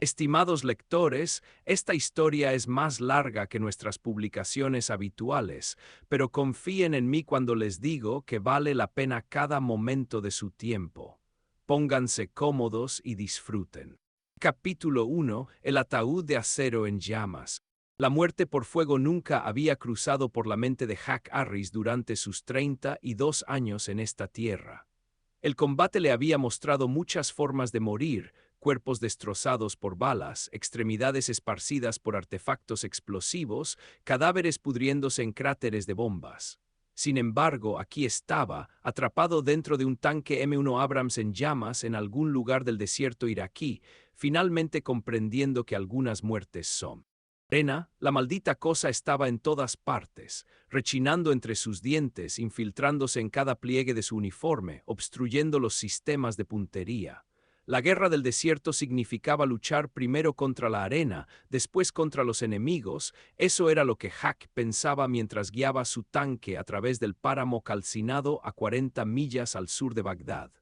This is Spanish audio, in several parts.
Estimados lectores, esta historia es más larga que nuestras publicaciones habituales, pero confíen en mí cuando les digo que vale la pena cada momento de su tiempo. Pónganse cómodos y disfruten. Capítulo 1. El ataúd de acero en llamas. La muerte por fuego nunca había cruzado por la mente de Jack Harris durante sus 32 años en esta tierra. El combate le había mostrado muchas formas de morir: cuerpos destrozados por balas, extremidades esparcidas por artefactos explosivos, cadáveres pudriéndose en cráteres de bombas. Sin embargo, aquí estaba, atrapado dentro de un tanque M1 Abrams en llamas en algún lugar del desierto iraquí, finalmente comprendiendo que algunas muertes son arena. La maldita cosa estaba en todas partes, rechinando entre sus dientes, infiltrándose en cada pliegue de su uniforme, obstruyendo los sistemas de puntería. La guerra del desierto significaba luchar primero contra la arena, después contra los enemigos. Eso era lo que Jack pensaba mientras guiaba su tanque a través del páramo calcinado a 40 millas al sur de Bagdad.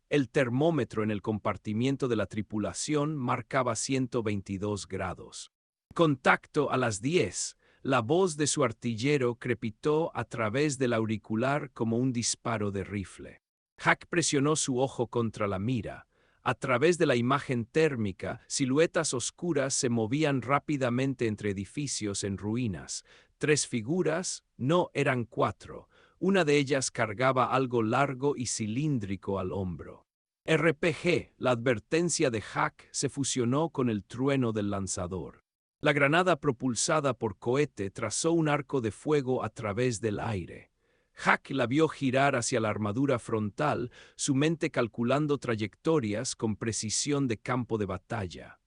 El termómetro en el compartimiento de la tripulación marcaba 122 grados. Contacto a las 10. La voz de su artillero crepitó a través del auricular como un disparo de rifle. Jack presionó su ojo contra la mira. A través de la imagen térmica, siluetas oscuras se movían rápidamente entre edificios en ruinas. 3 figuras, no, eran 4. Una de ellas cargaba algo largo y cilíndrico al hombro. RPG, la advertencia de Jack se fusionó con el trueno del lanzador. La granada propulsada por cohete trazó un arco de fuego a través del aire. Jack la vio girar hacia la armadura frontal, su mente calculando trayectorias con precisión de campo de batalla.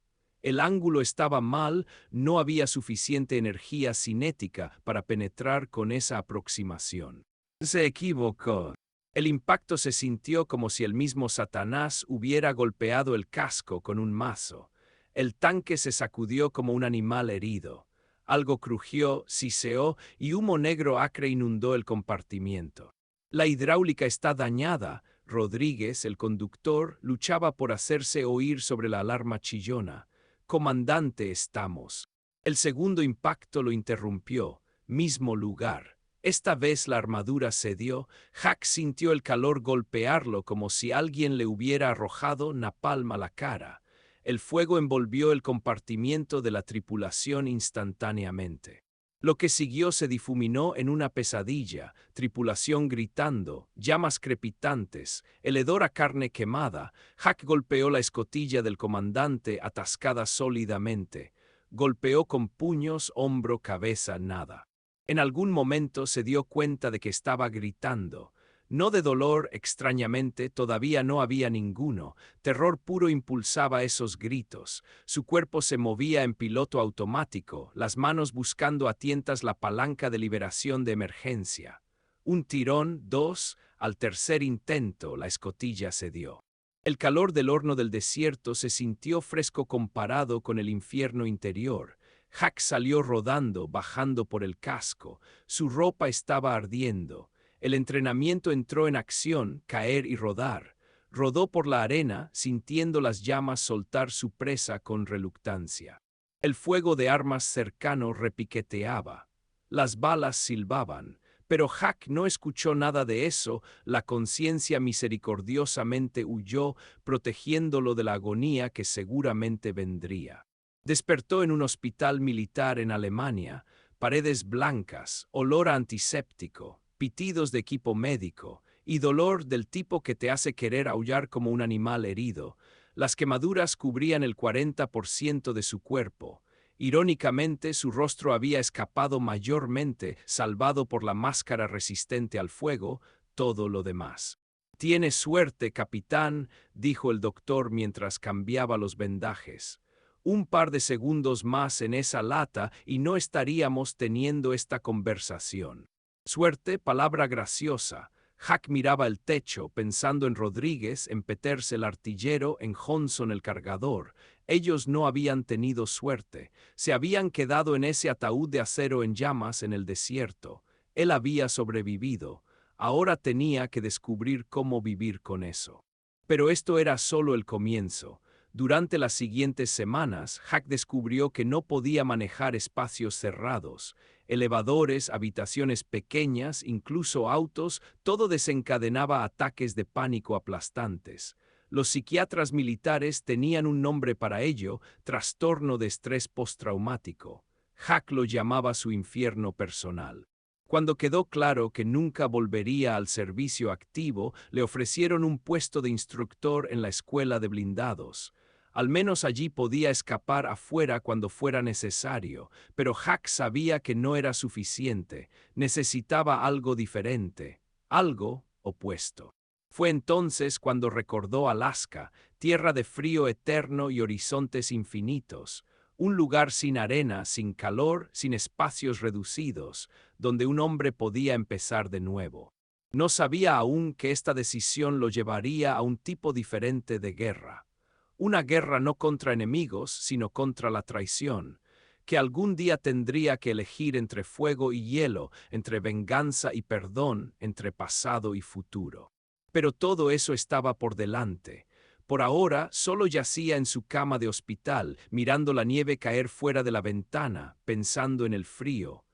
El ángulo estaba mal, no había suficiente energía cinética para penetrar con esa aproximación. Se equivocó. El impacto se sintió como si el mismo Satanás hubiera golpeado el casco con un mazo. El tanque se sacudió como un animal herido. Algo crujió, siseó y humo negro acre inundó el compartimiento. La hidráulica está dañada. Rodríguez, el conductor, luchaba por hacerse oír sobre la alarma chillona. Comandante, estamos. El segundo impacto lo interrumpió. Mismo lugar. Esta vez la armadura cedió. Jack sintió el calor golpearlo como si alguien le hubiera arrojado napalm a la cara. El fuego envolvió el compartimiento de la tripulación instantáneamente. Lo que siguió se difuminó en una pesadilla: tripulación gritando, llamas crepitantes, el hedor a carne quemada. Jack golpeó la escotilla del comandante atascada sólidamente. Golpeó con puños, hombro, cabeza, nada. En algún momento se dio cuenta de que estaba gritando. No de dolor, extrañamente, todavía no había ninguno. Terror puro impulsaba esos gritos. Su cuerpo se movía en piloto automático, las manos buscando a tientas la palanca de liberación de emergencia. Un tirón, 2, al tercer intento, la escotilla cedió. El calor del horno del desierto se sintió fresco comparado con el infierno interior. Jack salió rodando, bajando por el casco. Su ropa estaba ardiendo. El entrenamiento entró en acción: caer y rodar. Rodó por la arena, sintiendo las llamas soltar su presa con reluctancia. El fuego de armas cercano repiqueteaba. Las balas silbaban, pero Jack no escuchó nada de eso. La conciencia misericordiosamente huyó, protegiéndolo de la agonía que seguramente vendría. Despertó en un hospital militar en Alemania. Paredes blancas, olor a antiséptico, pitidos de equipo médico y dolor del tipo que te hace querer aullar como un animal herido. Las quemaduras cubrían el 40% de su cuerpo. Irónicamente, su rostro había escapado mayormente, salvado por la máscara resistente al fuego. Todo lo demás. «Tiene suerte, capitán», dijo el doctor mientras cambiaba los vendajes. Un par de segundos más en esa lata y no estaríamos teniendo esta conversación. Suerte, palabra graciosa. Jack miraba el techo, pensando en Rodríguez, en Peters el artillero, en Johnson el cargador. Ellos no habían tenido suerte. Se habían quedado en ese ataúd de acero en llamas en el desierto. Él había sobrevivido. Ahora tenía que descubrir cómo vivir con eso. Pero esto era solo el comienzo. Durante las siguientes semanas, Hack descubrió que no podía manejar espacios cerrados. Elevadores, habitaciones pequeñas, incluso autos, todo desencadenaba ataques de pánico aplastantes. Los psiquiatras militares tenían un nombre para ello: trastorno de estrés postraumático. Hack lo llamaba su infierno personal. Cuando quedó claro que nunca volvería al servicio activo, le ofrecieron un puesto de instructor en la escuela de blindados. Al menos allí podía escapar afuera cuando fuera necesario, pero Hack sabía que no era suficiente. Necesitaba algo diferente, algo opuesto. Fue entonces cuando recordó Alaska, tierra de frío eterno y horizontes infinitos, un lugar sin arena, sin calor, sin espacios reducidos, donde un hombre podía empezar de nuevo. No sabía aún que esta decisión lo llevaría a un tipo diferente de guerra. Una guerra no contra enemigos, sino contra la traición, que algún día tendría que elegir entre fuego y hielo, entre venganza y perdón, entre pasado y futuro. Pero todo eso estaba por delante. Por ahora solo yacía en su cama de hospital, mirando la nieve caer fuera de la ventana, pensando en el frío.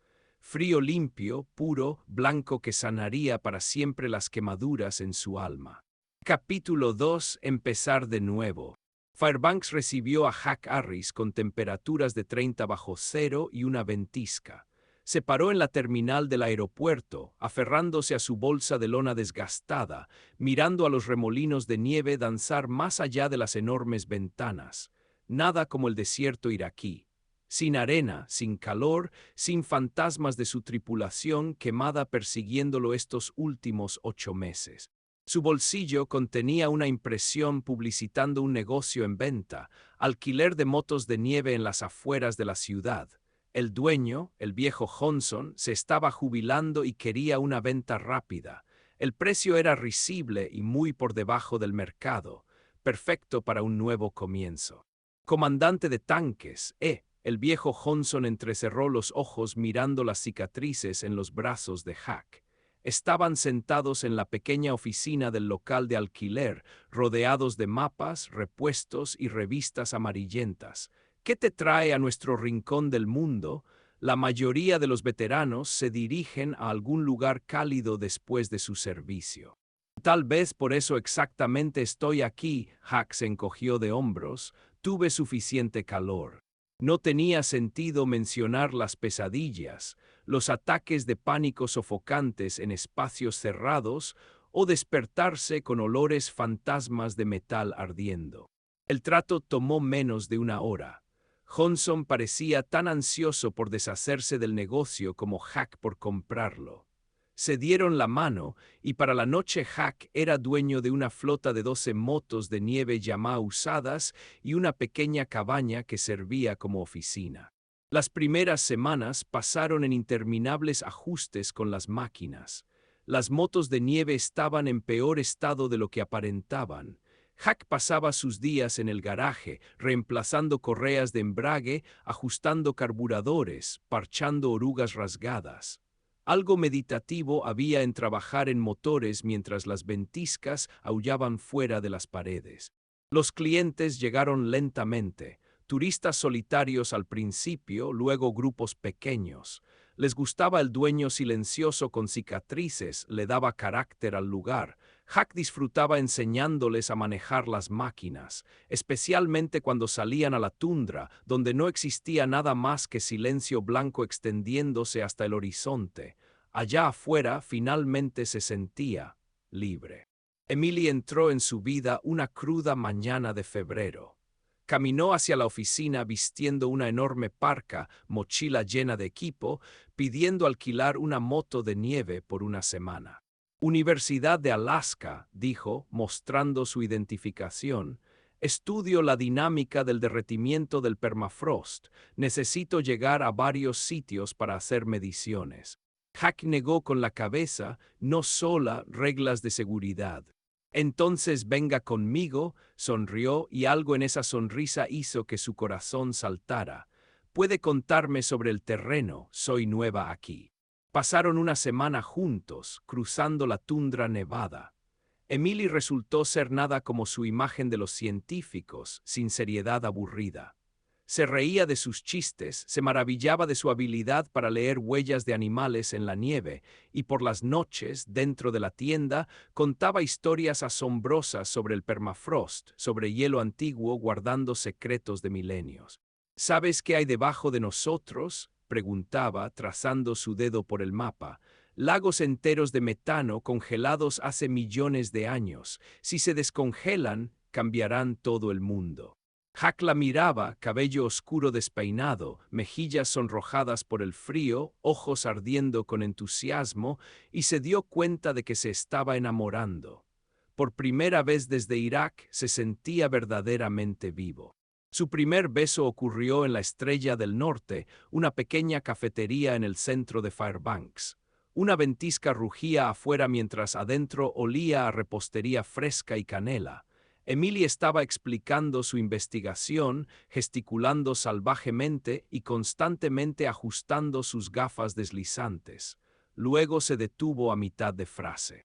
Frío limpio, puro, blanco, que sanaría para siempre las quemaduras en su alma. Capítulo 2. Empezar de nuevo. Fairbanks recibió a Hack Harris con temperaturas de 30 bajo cero y una ventisca. Se paró en la terminal del aeropuerto, aferrándose a su bolsa de lona desgastada, mirando a los remolinos de nieve danzar más allá de las enormes ventanas. Nada como el desierto iraquí. Sin arena, sin calor, sin fantasmas de su tripulación quemada persiguiéndolo estos últimos 8 meses. Su bolsillo contenía una impresión publicitando un negocio en venta, alquiler de motos de nieve en las afueras de la ciudad. El dueño, el viejo Johnson, se estaba jubilando y quería una venta rápida. El precio era risible y muy por debajo del mercado, perfecto para un nuevo comienzo. Comandante de tanques, el viejo Johnson entrecerró los ojos mirando las cicatrices en los brazos de Hack. Estaban sentados en la pequeña oficina del local de alquiler, rodeados de mapas, repuestos y revistas amarillentas. ¿Qué te trae a nuestro rincón del mundo? La mayoría de los veteranos se dirigen a algún lugar cálido después de su servicio. Tal vez por eso exactamente estoy aquí. Hack se encogió de hombros. Tuve suficiente calor. No tenía sentido mencionar las pesadillas, los ataques de pánico sofocantes en espacios cerrados o despertarse con olores fantasmas de metal ardiendo. El trato tomó menos de una hora. Johnson parecía tan ansioso por deshacerse del negocio como Hack por comprarlo. Se dieron la mano y para la noche Hack era dueño de una flota de 12 motos de nieve Yamaha usadas y una pequeña cabaña que servía como oficina. Las primeras semanas pasaron en interminables ajustes con las máquinas. Las motos de nieve estaban en peor estado de lo que aparentaban. Hack pasaba sus días en el garaje, reemplazando correas de embrague, ajustando carburadores, parchando orugas rasgadas. Algo meditativo había en trabajar en motores mientras las ventiscas aullaban fuera de las paredes. Los clientes llegaron lentamente, turistas solitarios al principio, luego grupos pequeños. Les gustaba el dueño silencioso con cicatrices, le daba carácter al lugar. Hack disfrutaba enseñándoles a manejar las máquinas, especialmente cuando salían a la tundra, donde no existía nada más que silencio blanco extendiéndose hasta el horizonte. Allá afuera finalmente se sentía libre. Emily entró en su vida una cruda mañana de febrero. Caminó hacia la oficina vistiendo una enorme parca, mochila llena de equipo, pidiendo alquilar una moto de nieve por una semana. Universidad de Alaska, dijo, mostrando su identificación. Estudio la dinámica del derretimiento del permafrost. Necesito llegar a varios sitios para hacer mediciones. Hack negó con la cabeza, no sola reglas de seguridad. Entonces venga conmigo, sonrió y algo en esa sonrisa hizo que su corazón saltara. Puede contarme sobre el terreno, soy nueva aquí. Pasaron una semana juntos, cruzando la tundra nevada. Emily resultó ser nada como su imagen de los científicos, sin seriedad aburrida. Se reía de sus chistes, se maravillaba de su habilidad para leer huellas de animales en la nieve, y por las noches, dentro de la tienda, contaba historias asombrosas sobre el permafrost, sobre hielo antiguo guardando secretos de milenios. ¿Sabes qué hay debajo de nosotros?, preguntaba, trazando su dedo por el mapa. Lagos enteros de metano congelados hace millones de años. Si se descongelan, cambiarán todo el mundo. Jack la miraba, cabello oscuro despeinado, mejillas sonrojadas por el frío, ojos ardiendo con entusiasmo, y se dio cuenta de que se estaba enamorando. Por primera vez desde Irak se sentía verdaderamente vivo. Su primer beso ocurrió en la Estrella del Norte, una pequeña cafetería en el centro de Fairbanks. Una ventisca rugía afuera mientras adentro olía a repostería fresca y canela. Emily estaba explicando su investigación, gesticulando salvajemente y constantemente ajustando sus gafas deslizantes. Luego se detuvo a mitad de frase.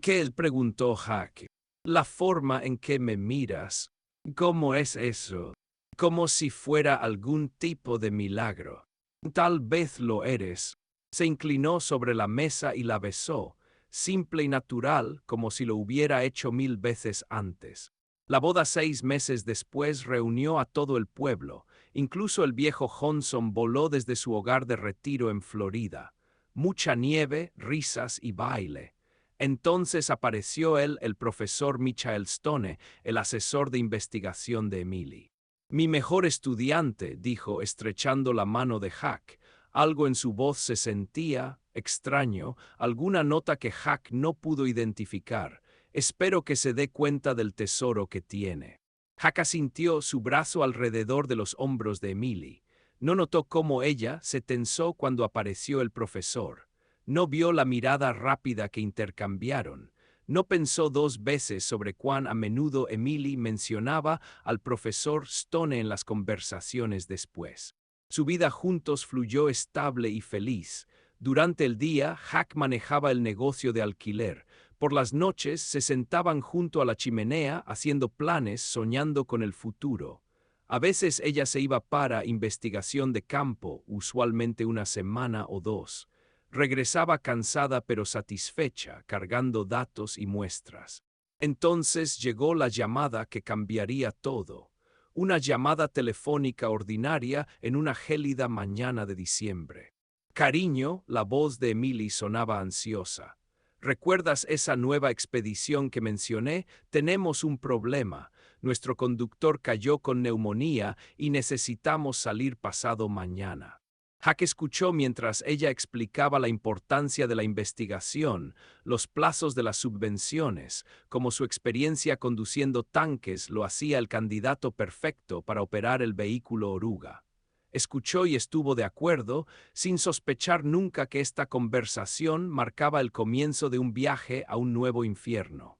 ¿Qué? Preguntó Jack. La forma en que me miras. ¿Cómo es eso? Como si fuera algún tipo de milagro. Tal vez lo eres. Se inclinó sobre la mesa y la besó, simple y natural, como si lo hubiera hecho 1000 veces antes. La boda 6 meses después reunió a todo el pueblo. Incluso el viejo Johnson voló desde su hogar de retiro en Florida. Mucha nieve, risas y baile. Entonces apareció el profesor Michael Stone, el asesor de investigación de Emily. Mi mejor estudiante, dijo, estrechando la mano de Jack. Algo en su voz se sentía extraño, alguna nota que Jack no pudo identificar. Espero que se dé cuenta del tesoro que tiene. Jack asintió, su brazo alrededor de los hombros de Emily. No notó cómo ella se tensó cuando apareció el profesor. No vio la mirada rápida que intercambiaron. No pensó 2 veces sobre cuán a menudo Emily mencionaba al profesor Stone en las conversaciones después. Su vida juntos fluyó estable y feliz. Durante el día, Jack manejaba el negocio de alquiler. Por las noches se sentaban junto a la chimenea haciendo planes, soñando con el futuro. A veces ella se iba para investigación de campo, usualmente una semana o 2. Regresaba cansada pero satisfecha, cargando datos y muestras. Entonces llegó la llamada que cambiaría todo. Una llamada telefónica ordinaria en una gélida mañana de diciembre. Cariño, la voz de Emily sonaba ansiosa. ¿Recuerdas esa nueva expedición que mencioné? Tenemos un problema. Nuestro conductor cayó con neumonía y necesitamos salir pasado mañana. Jack escuchó mientras ella explicaba la importancia de la investigación, los plazos de las subvenciones, como su experiencia conduciendo tanques lo hacía el candidato perfecto para operar el vehículo oruga. Escuchó y estuvo de acuerdo, sin sospechar nunca que esta conversación marcaba el comienzo de un viaje a un nuevo infierno.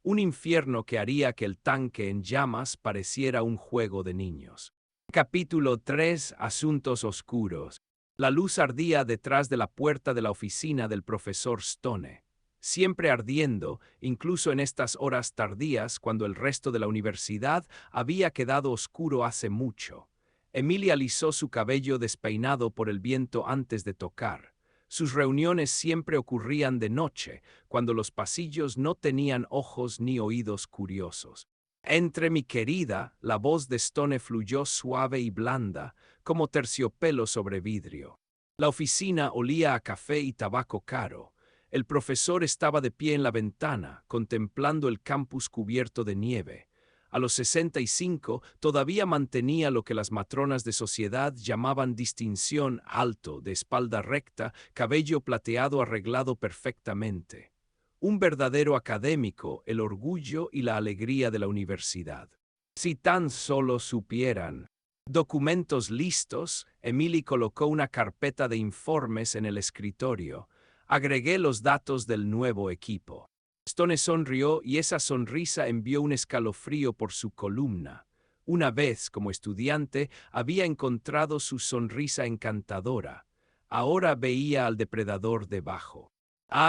Un infierno que haría que el tanque en llamas pareciera un juego de niños. Capítulo 3. Asuntos oscuros. La luz ardía detrás de la puerta de la oficina del profesor Stone, siempre ardiendo, incluso en estas horas tardías cuando el resto de la universidad había quedado oscuro hace mucho. Emily alisó su cabello despeinado por el viento antes de tocar. Sus reuniones siempre ocurrían de noche, cuando los pasillos no tenían ojos ni oídos curiosos. Entre mi querida, la voz de Stone fluyó suave y blanda, como terciopelo sobre vidrio. La oficina olía a café y tabaco caro. El profesor estaba de pie en la ventana, contemplando el campus cubierto de nieve. A los 65 todavía mantenía lo que las matronas de sociedad llamaban distinción, alto, de espalda recta, cabello plateado arreglado perfectamente. Un verdadero académico, el orgullo y la alegría de la universidad. Si tan solo supieran. Documentos listos, Emily colocó una carpeta de informes en el escritorio. Agregué los datos del nuevo equipo. Stone sonrió y esa sonrisa envió un escalofrío por su columna. Una vez, como estudiante, había encontrado su sonrisa encantadora. Ahora veía al depredador debajo.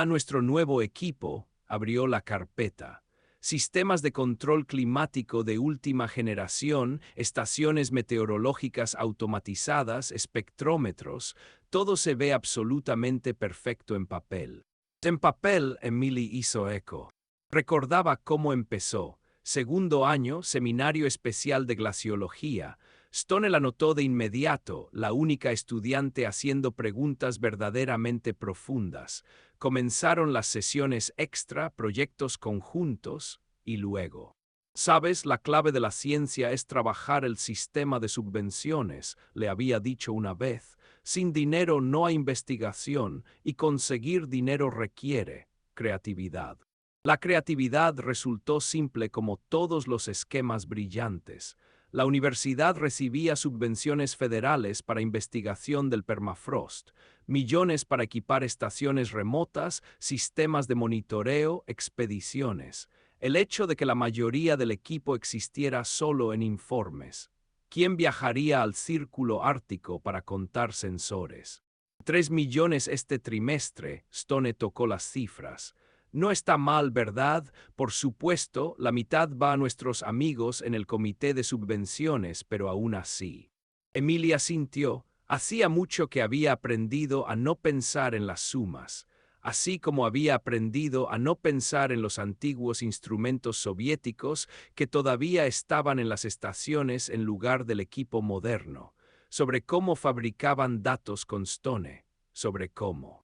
Nuestro nuevo equipo, abrió la carpeta. sistemas de control climático de última generación, estaciones meteorológicas automatizadas, espectrómetros, todo se ve absolutamente perfecto en papel. En papel, Emily hizo eco. Recordaba cómo empezó. Segundo año, seminario especial de glaciología. Stone la notó de inmediato, la única estudiante haciendo preguntas verdaderamente profundas. Comenzaron las sesiones extra, proyectos conjuntos, y luego. Sabes, la clave de la ciencia es trabajar el sistema de subvenciones, le había dicho una vez. Sin dinero no hay investigación, y conseguir dinero requiere creatividad. La creatividad resultó simple como todos los esquemas brillantes. La universidad recibía subvenciones federales para investigación del permafrost, millones para equipar estaciones remotas, sistemas de monitoreo, expediciones. El hecho de que la mayoría del equipo existiera solo en informes. ¿Quién viajaría al Círculo Ártico para contar sensores? 3 millones este trimestre, Stone tocó las cifras. No está mal, ¿verdad? Por supuesto, la mitad va a nuestros amigos en el comité de subvenciones, pero aún así. Emilia sintió, hacía mucho que había aprendido a no pensar en las sumas, así como había aprendido a no pensar en los antiguos instrumentos soviéticos que todavía estaban en las estaciones en lugar del equipo moderno, sobre cómo fabricaban datos con Stone, sobre cómo.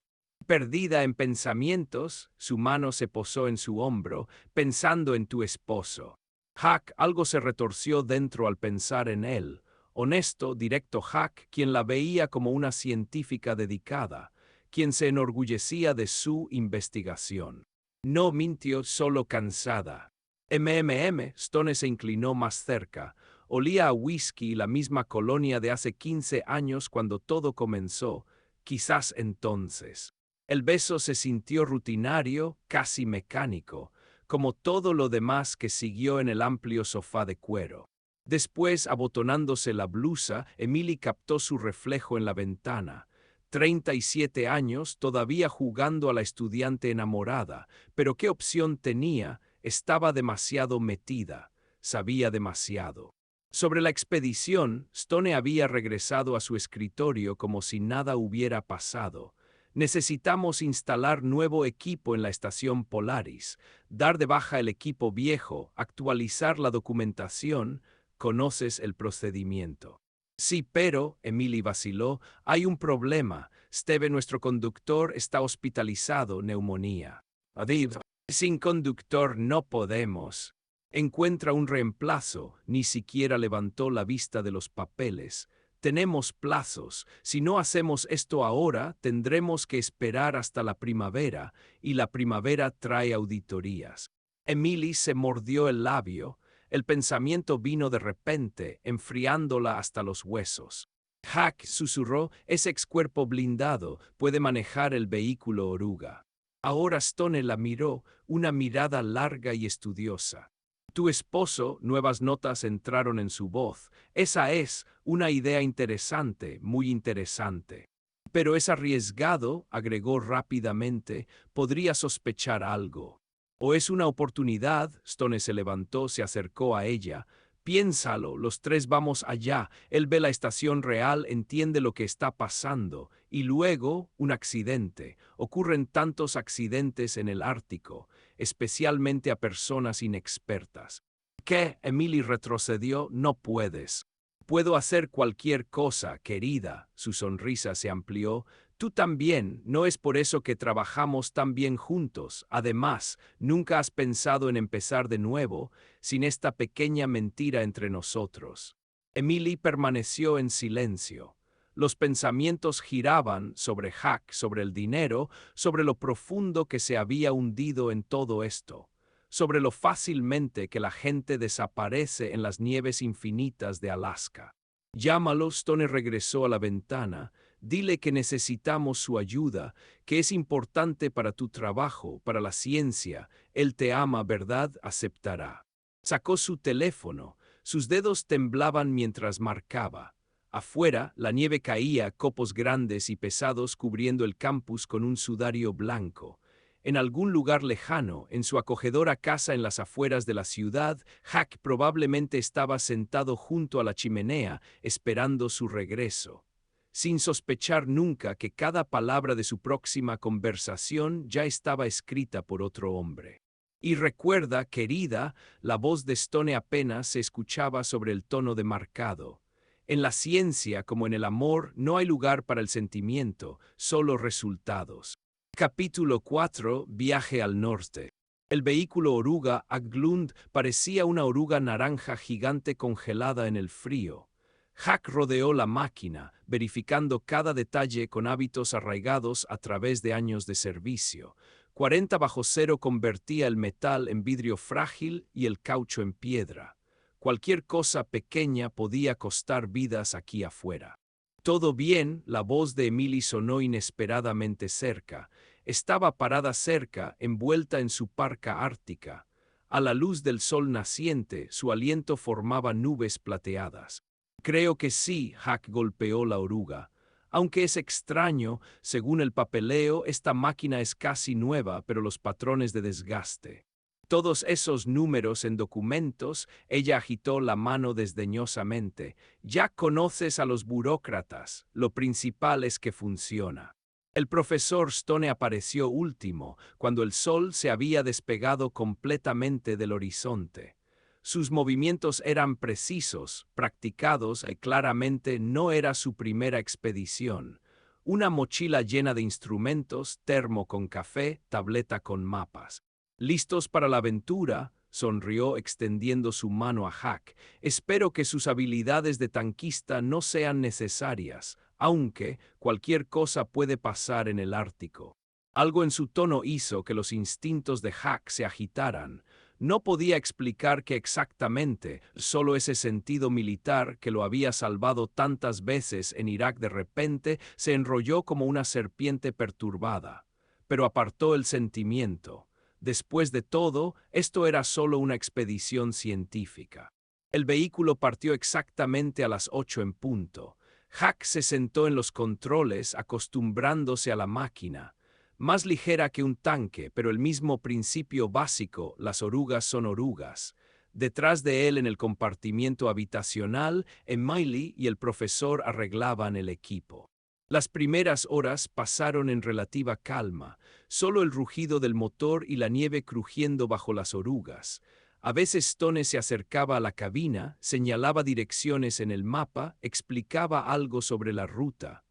Perdida en pensamientos, su mano se posó en su hombro, pensando en tu esposo. Huck, algo se retorció dentro al pensar en él. Honesto, directo Huck, quien la veía como una científica dedicada, quien se enorgullecía de su investigación. No mintió, solo cansada. Stone se inclinó más cerca. Olía a whisky, la misma colonia de hace 15 años cuando todo comenzó, quizás entonces. El beso se sintió rutinario, casi mecánico, como todo lo demás que siguió en el amplio sofá de cuero. Después, abotonándose la blusa, Emily captó su reflejo en la ventana. 37 años, todavía jugando a la estudiante enamorada, pero ¿qué opción tenía? Estaba demasiado metida, sabía demasiado. Sobre la expedición, Stone había regresado a su escritorio como si nada hubiera pasado. Necesitamos instalar nuevo equipo en la estación Polaris, dar de baja el equipo viejo, actualizar la documentación. ¿Conoces el procedimiento? Sí, pero, Emily vaciló, hay un problema. Steve, nuestro conductor, está hospitalizado, neumonía. Adiv, sin conductor no podemos. Encuentra un reemplazo, ni siquiera levantó la vista de los papeles. Tenemos plazos. Si no hacemos esto ahora, tendremos que esperar hasta la primavera, y la primavera trae auditorías. Emily se mordió el labio. El pensamiento vino de repente, enfriándola hasta los huesos. Huck susurró, ese excuerpo blindado puede manejar el vehículo oruga. Ahora Stone la miró, una mirada larga y estudiosa. Tu esposo, nuevas notas entraron en su voz. Esa es una idea interesante, muy interesante. Pero es arriesgado, agregó rápidamente, podría sospechar algo. O es una oportunidad, Stone se levantó, se acercó a ella. Piénsalo, los tres vamos allá, él ve la estación real, entiende lo que está pasando, y luego un accidente. Ocurren tantos accidentes en el Ártico, especialmente a personas inexpertas. ¿Qué? Emily retrocedió, no puedes. Puedo hacer cualquier cosa, querida. Su sonrisa se amplió. Tú también, no es por eso que trabajamos tan bien juntos. Además, nunca has pensado en empezar de nuevo, sin esta pequeña mentira entre nosotros. Emily permaneció en silencio. Los pensamientos giraban sobre Huck, sobre el dinero, sobre lo profundo que se había hundido en todo esto, sobre lo fácilmente que la gente desaparece en las nieves infinitas de Alaska. Llámalo, Stone regresó a la ventana. Dile que necesitamos su ayuda, que es importante para tu trabajo, para la ciencia. Él te ama, ¿verdad? Aceptará. Sacó su teléfono. Sus dedos temblaban mientras marcaba. Afuera, la nieve caía, copos grandes y pesados cubriendo el campus con un sudario blanco. En algún lugar lejano, en su acogedora casa en las afueras de la ciudad, Hack probablemente estaba sentado junto a la chimenea, esperando su regreso, sin sospechar nunca que cada palabra de su próxima conversación ya estaba escrita por otro hombre. Y recuerda, querida, la voz de Stone apenas se escuchaba sobre el tono demarcado. En la ciencia, como en el amor, no hay lugar para el sentimiento, solo resultados. Capítulo 4. Viaje al norte. El vehículo oruga Aglund parecía una oruga naranja gigante congelada en el frío. Hack rodeó la máquina, verificando cada detalle con hábitos arraigados a través de años de servicio. 40 bajo cero convertía el metal en vidrio frágil y el caucho en piedra. Cualquier cosa pequeña podía costar vidas aquí afuera. «Todo bien», la voz de Emily sonó inesperadamente cerca. Estaba parada cerca, envuelta en su parca ártica. A la luz del sol naciente, su aliento formaba nubes plateadas. «Creo que sí», Hack golpeó la oruga. Aunque es extraño, según el papeleo, esta máquina es casi nueva, pero los patrones de desgaste. Todos esos números en documentos, ella agitó la mano desdeñosamente. Ya conoces a los burócratas, lo principal es que funciona. El profesor Stone apareció último, cuando el sol se había despegado completamente del horizonte. Sus movimientos eran precisos, practicados y claramente no era su primera expedición. Una mochila llena de instrumentos, termo con café, tableta con mapas. «¿Listos para la aventura?», sonrió extendiendo su mano a Hack. «Espero que sus habilidades de tanquista no sean necesarias, aunque cualquier cosa puede pasar en el Ártico». Algo en su tono hizo que los instintos de Hack se agitaran. No podía explicar qué exactamente, solo ese sentido militar que lo había salvado tantas veces en Irak de repente se enrolló como una serpiente perturbada. Pero apartó el sentimiento. Después de todo, esto era solo una expedición científica. El vehículo partió exactamente a las 8 en punto. Hack se sentó en los controles, acostumbrándose a la máquina. Más ligera que un tanque, pero el mismo principio básico, las orugas son orugas. Detrás de él, en el compartimiento habitacional, Emily y el profesor arreglaban el equipo. Las primeras horas pasaron en relativa calma, solo el rugido del motor y la nieve crujiendo bajo las orugas. A veces Stone se acercaba a la cabina, señalaba direcciones en el mapa, explicaba algo sobre la ruta.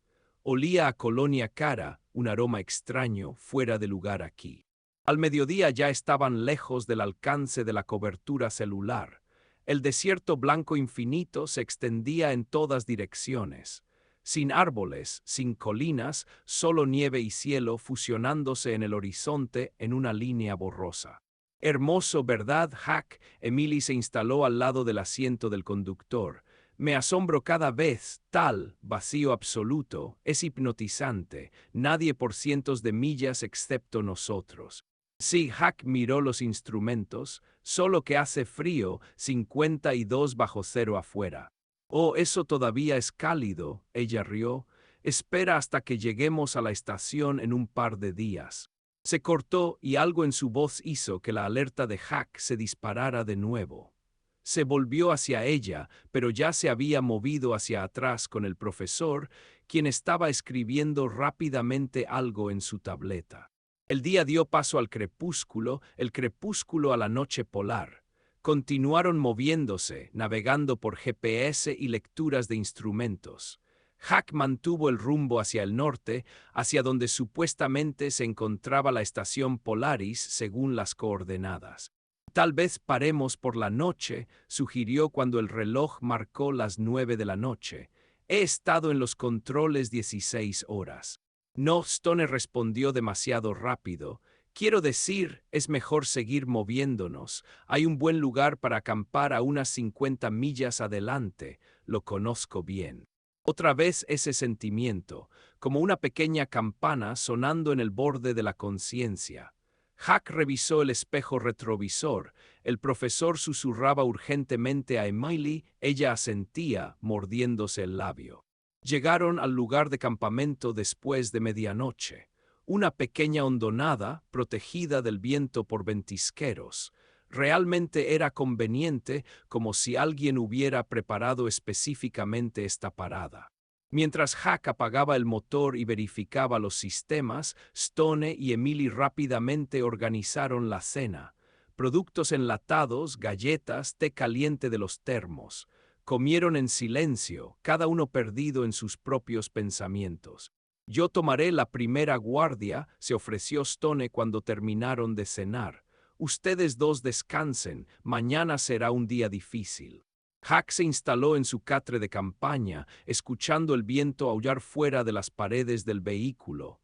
Olía a colonia cara, un aroma extraño, fuera de lugar aquí. Al mediodía ya estaban lejos del alcance de la cobertura celular. El desierto blanco infinito se extendía en todas direcciones. Sin árboles, sin colinas, solo nieve y cielo fusionándose en el horizonte en una línea borrosa. «Hermoso, ¿verdad, Hack?». Emily se instaló al lado del asiento del conductor. «Me asombro cada vez, tal vacío absoluto, es hipnotizante, nadie por cientos de millas excepto nosotros». Sí, Hack miró los instrumentos, solo que hace frío, 52 bajo cero afuera. «Oh, eso todavía es cálido», ella rió. «Espera hasta que lleguemos a la estación en un par de días». Se cortó y algo en su voz hizo que la alerta de Hack se disparara de nuevo. Se volvió hacia ella, pero ya se había movido hacia atrás con el profesor, quien estaba escribiendo rápidamente algo en su tableta. El día dio paso al crepúsculo, el crepúsculo a la noche polar. Continuaron moviéndose, navegando por GPS y lecturas de instrumentos. Hack mantuvo el rumbo hacia el norte, hacia donde supuestamente se encontraba la estación Polaris según las coordenadas. «Tal vez paremos por la noche», sugirió cuando el reloj marcó las 9 de la noche. «He estado en los controles 16 horas». No, Stone respondió demasiado rápido. «Quiero decir, es mejor seguir moviéndonos. Hay un buen lugar para acampar a unas 50 millas adelante. Lo conozco bien». Otra vez ese sentimiento, como una pequeña campana sonando en el borde de la conciencia. Hack revisó el espejo retrovisor. El profesor susurraba urgentemente a Emily, ella asentía, mordiéndose el labio. Llegaron al lugar de campamento después de medianoche. una pequeña hondonada protegida del viento por ventisqueros. Realmente era conveniente, como si alguien hubiera preparado específicamente esta parada. Mientras Hack apagaba el motor y verificaba los sistemas, Stone y Emily rápidamente organizaron la cena. Productos enlatados, galletas, té caliente de los termos. Comieron en silencio, cada uno perdido en sus propios pensamientos. Yo tomaré la primera guardia, se ofreció Stone cuando terminaron de cenar. Ustedes dos descansen, mañana será un día difícil. Hack se instaló en su catre de campaña, escuchando el viento aullar fuera de las paredes del vehículo.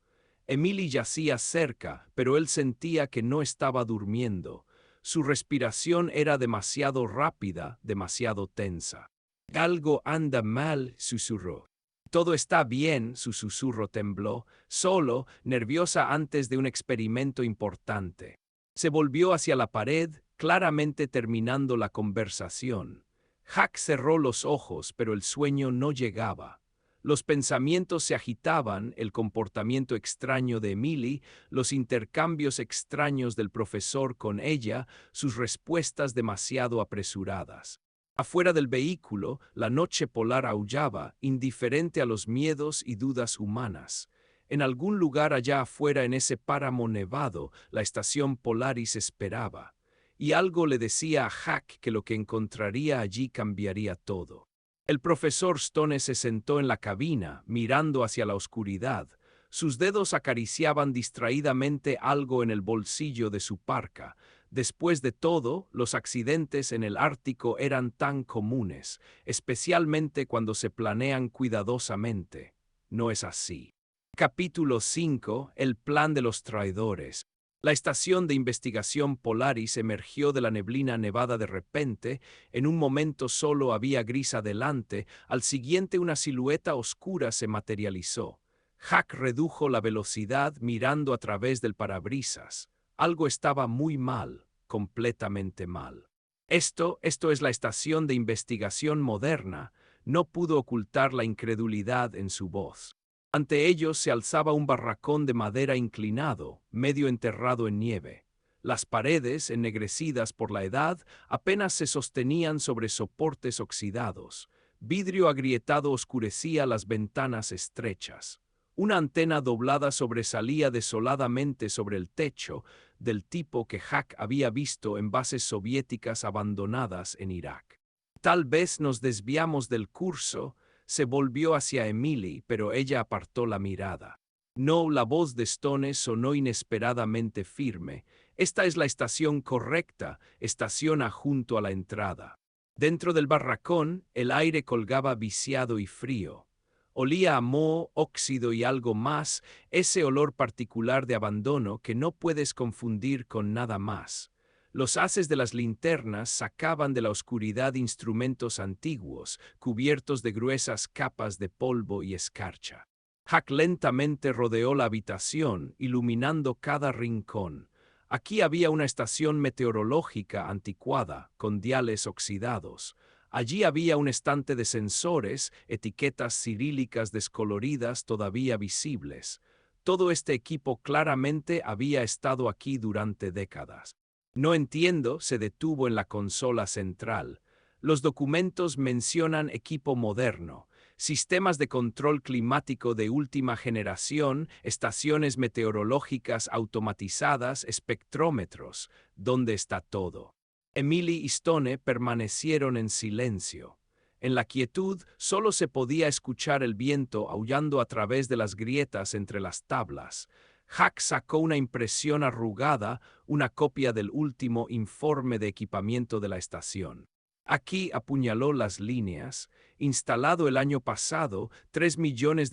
Emily yacía cerca, pero él sentía que no estaba durmiendo. Su respiración era demasiado rápida, demasiado tensa. Algo anda mal, susurró. Todo está bien, su susurro tembló, solo, nerviosa antes de un experimento importante. Se volvió hacia la pared, claramente terminando la conversación. Hack cerró los ojos, pero el sueño no llegaba. Los pensamientos se agitaban, el comportamiento extraño de Emily, los intercambios extraños del profesor con ella, sus respuestas demasiado apresuradas. Afuera del vehículo, la noche polar aullaba, indiferente a los miedos y dudas humanas. En algún lugar allá afuera en ese páramo nevado, la estación Polaris esperaba. Y algo le decía a Hack que lo que encontraría allí cambiaría todo. El profesor Stone se sentó en la cabina, mirando hacia la oscuridad. Sus dedos acariciaban distraídamente algo en el bolsillo de su parka. Después de todo, los accidentes en el Ártico eran tan comunes, especialmente cuando se planean cuidadosamente. No es así. Capítulo 5. El plan de los traidores. La estación de investigación Polaris emergió de la neblina nevada de repente. En un momento solo había gris adelante, al siguiente una silueta oscura se materializó. Hack redujo la velocidad mirando a través del parabrisas. Algo estaba muy mal, completamente mal. Esto es la estación de investigación moderna. No pudo ocultar la incredulidad en su voz. Ante ellos se alzaba un barracón de madera inclinado, medio enterrado en nieve. Las paredes, ennegrecidas por la edad, apenas se sostenían sobre soportes oxidados. Vidrio agrietado oscurecía las ventanas estrechas. Una antena doblada sobresalía desoladamente sobre el techo, del tipo que Hack había visto en bases soviéticas abandonadas en Irak. Tal vez nos desviamos del curso. Se volvió hacia Emily, pero ella apartó la mirada. No, la voz de Stone sonó inesperadamente firme. Esta es la estación correcta, estaciona junto a la entrada. Dentro del barracón, el aire colgaba viciado y frío. Olía a moho, óxido y algo más, ese olor particular de abandono que no puedes confundir con nada más. Los haces de las linternas sacaban de la oscuridad instrumentos antiguos, cubiertos de gruesas capas de polvo y escarcha. Hack lentamente rodeó la habitación, iluminando cada rincón. Aquí había una estación meteorológica anticuada, con diales oxidados. Allí había un estante de sensores, etiquetas cirílicas descoloridas todavía visibles. Todo este equipo claramente había estado aquí durante décadas. No entiendo, se detuvo en la consola central. Los documentos mencionan equipo moderno, sistemas de control climático de última generación, estaciones meteorológicas automatizadas, espectrómetros. ¿Dónde está todo? Emily y Stone permanecieron en silencio. En la quietud solo se podía escuchar el viento aullando a través de las grietas entre las tablas. Hack sacó una impresión arrugada, una copia del último informe de equipamiento de la estación. Aquí apuñaló las líneas. Instalado el año pasado, $3 millones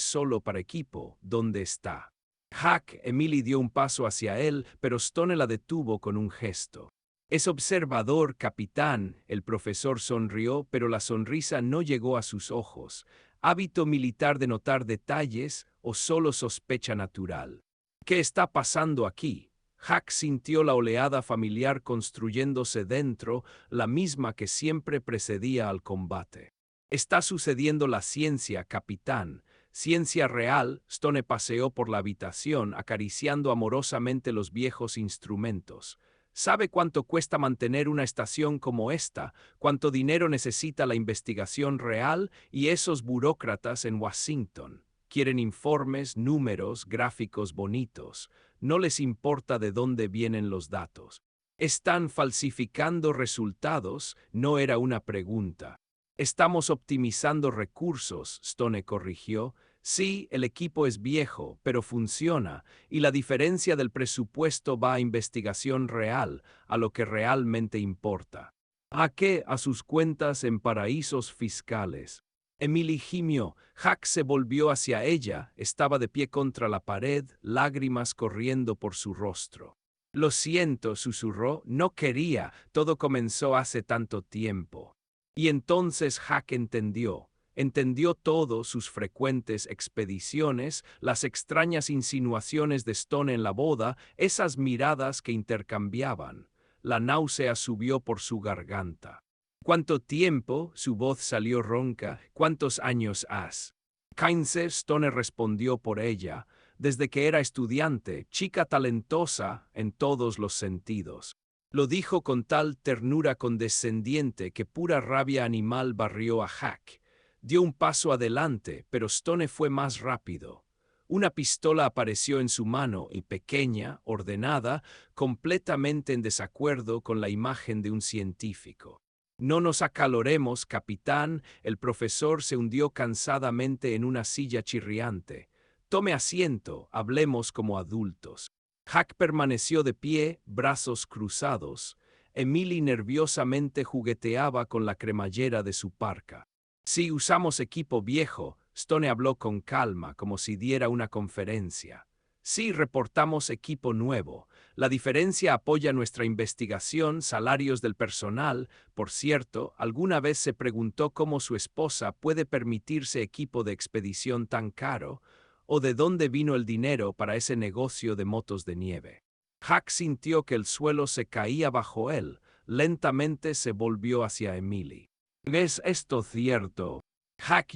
solo para equipo. ¿Dónde está? Hack, Emily dio un paso hacia él, pero Stone la detuvo con un gesto. Es observador, capitán. El profesor sonrió, pero la sonrisa no llegó a sus ojos. ¿Hábito militar de notar detalles o solo sospecha natural? ¿Qué está pasando aquí? Hack sintió la oleada familiar construyéndose dentro, la misma que siempre precedía al combate. Está sucediendo la ciencia, capitán. Ciencia real, Stone paseó por la habitación acariciando amorosamente los viejos instrumentos. ¿Sabe cuánto cuesta mantener una estación como esta? ¿Cuánto dinero necesita la investigación real y esos burócratas en Washington? Quieren informes, números, gráficos bonitos. No les importa de dónde vienen los datos. ¿Están falsificando resultados? No era una pregunta. Estamos optimizando recursos, Stone corrigió. Sí, el equipo es viejo, pero funciona, y la diferencia del presupuesto va a investigación real, a lo que realmente importa. ¿A qué? A sus cuentas en paraísos fiscales. Emily gimió. Hack se volvió hacia ella, estaba de pie contra la pared, lágrimas corriendo por su rostro. Lo siento, susurró, no quería, todo comenzó hace tanto tiempo. Y entonces Hack entendió todo, sus frecuentes expediciones, las extrañas insinuaciones de Stone en la boda, esas miradas que intercambiaban. La náusea subió por su garganta. ¿Cuánto tiempo? Su voz salió ronca. ¿Cuántos años has? 15, Stone respondió por ella. Desde que era estudiante, chica talentosa en todos los sentidos. Lo dijo con tal ternura condescendiente que pura rabia animal barrió a Hack. Dio un paso adelante, pero Stone fue más rápido. Una pistola apareció en su mano y pequeña, ordenada, completamente en desacuerdo con la imagen de un científico. No nos acaloremos, capitán. El profesor se hundió cansadamente en una silla chirriante. Tome asiento, hablemos como adultos. Hack permaneció de pie, brazos cruzados. Emily nerviosamente jugueteaba con la cremallera de su parca. Si usamos equipo viejo, Stone habló con calma, como si diera una conferencia. Sí, reportamos equipo nuevo. La diferencia apoya nuestra investigación, salarios del personal. Por cierto, alguna vez se preguntó cómo su esposa puede permitirse equipo de expedición tan caro, o de dónde vino el dinero para ese negocio de motos de nieve. Hack sintió que el suelo se caía bajo él. Lentamente se volvió hacia Emily. ¿Es esto cierto? Hack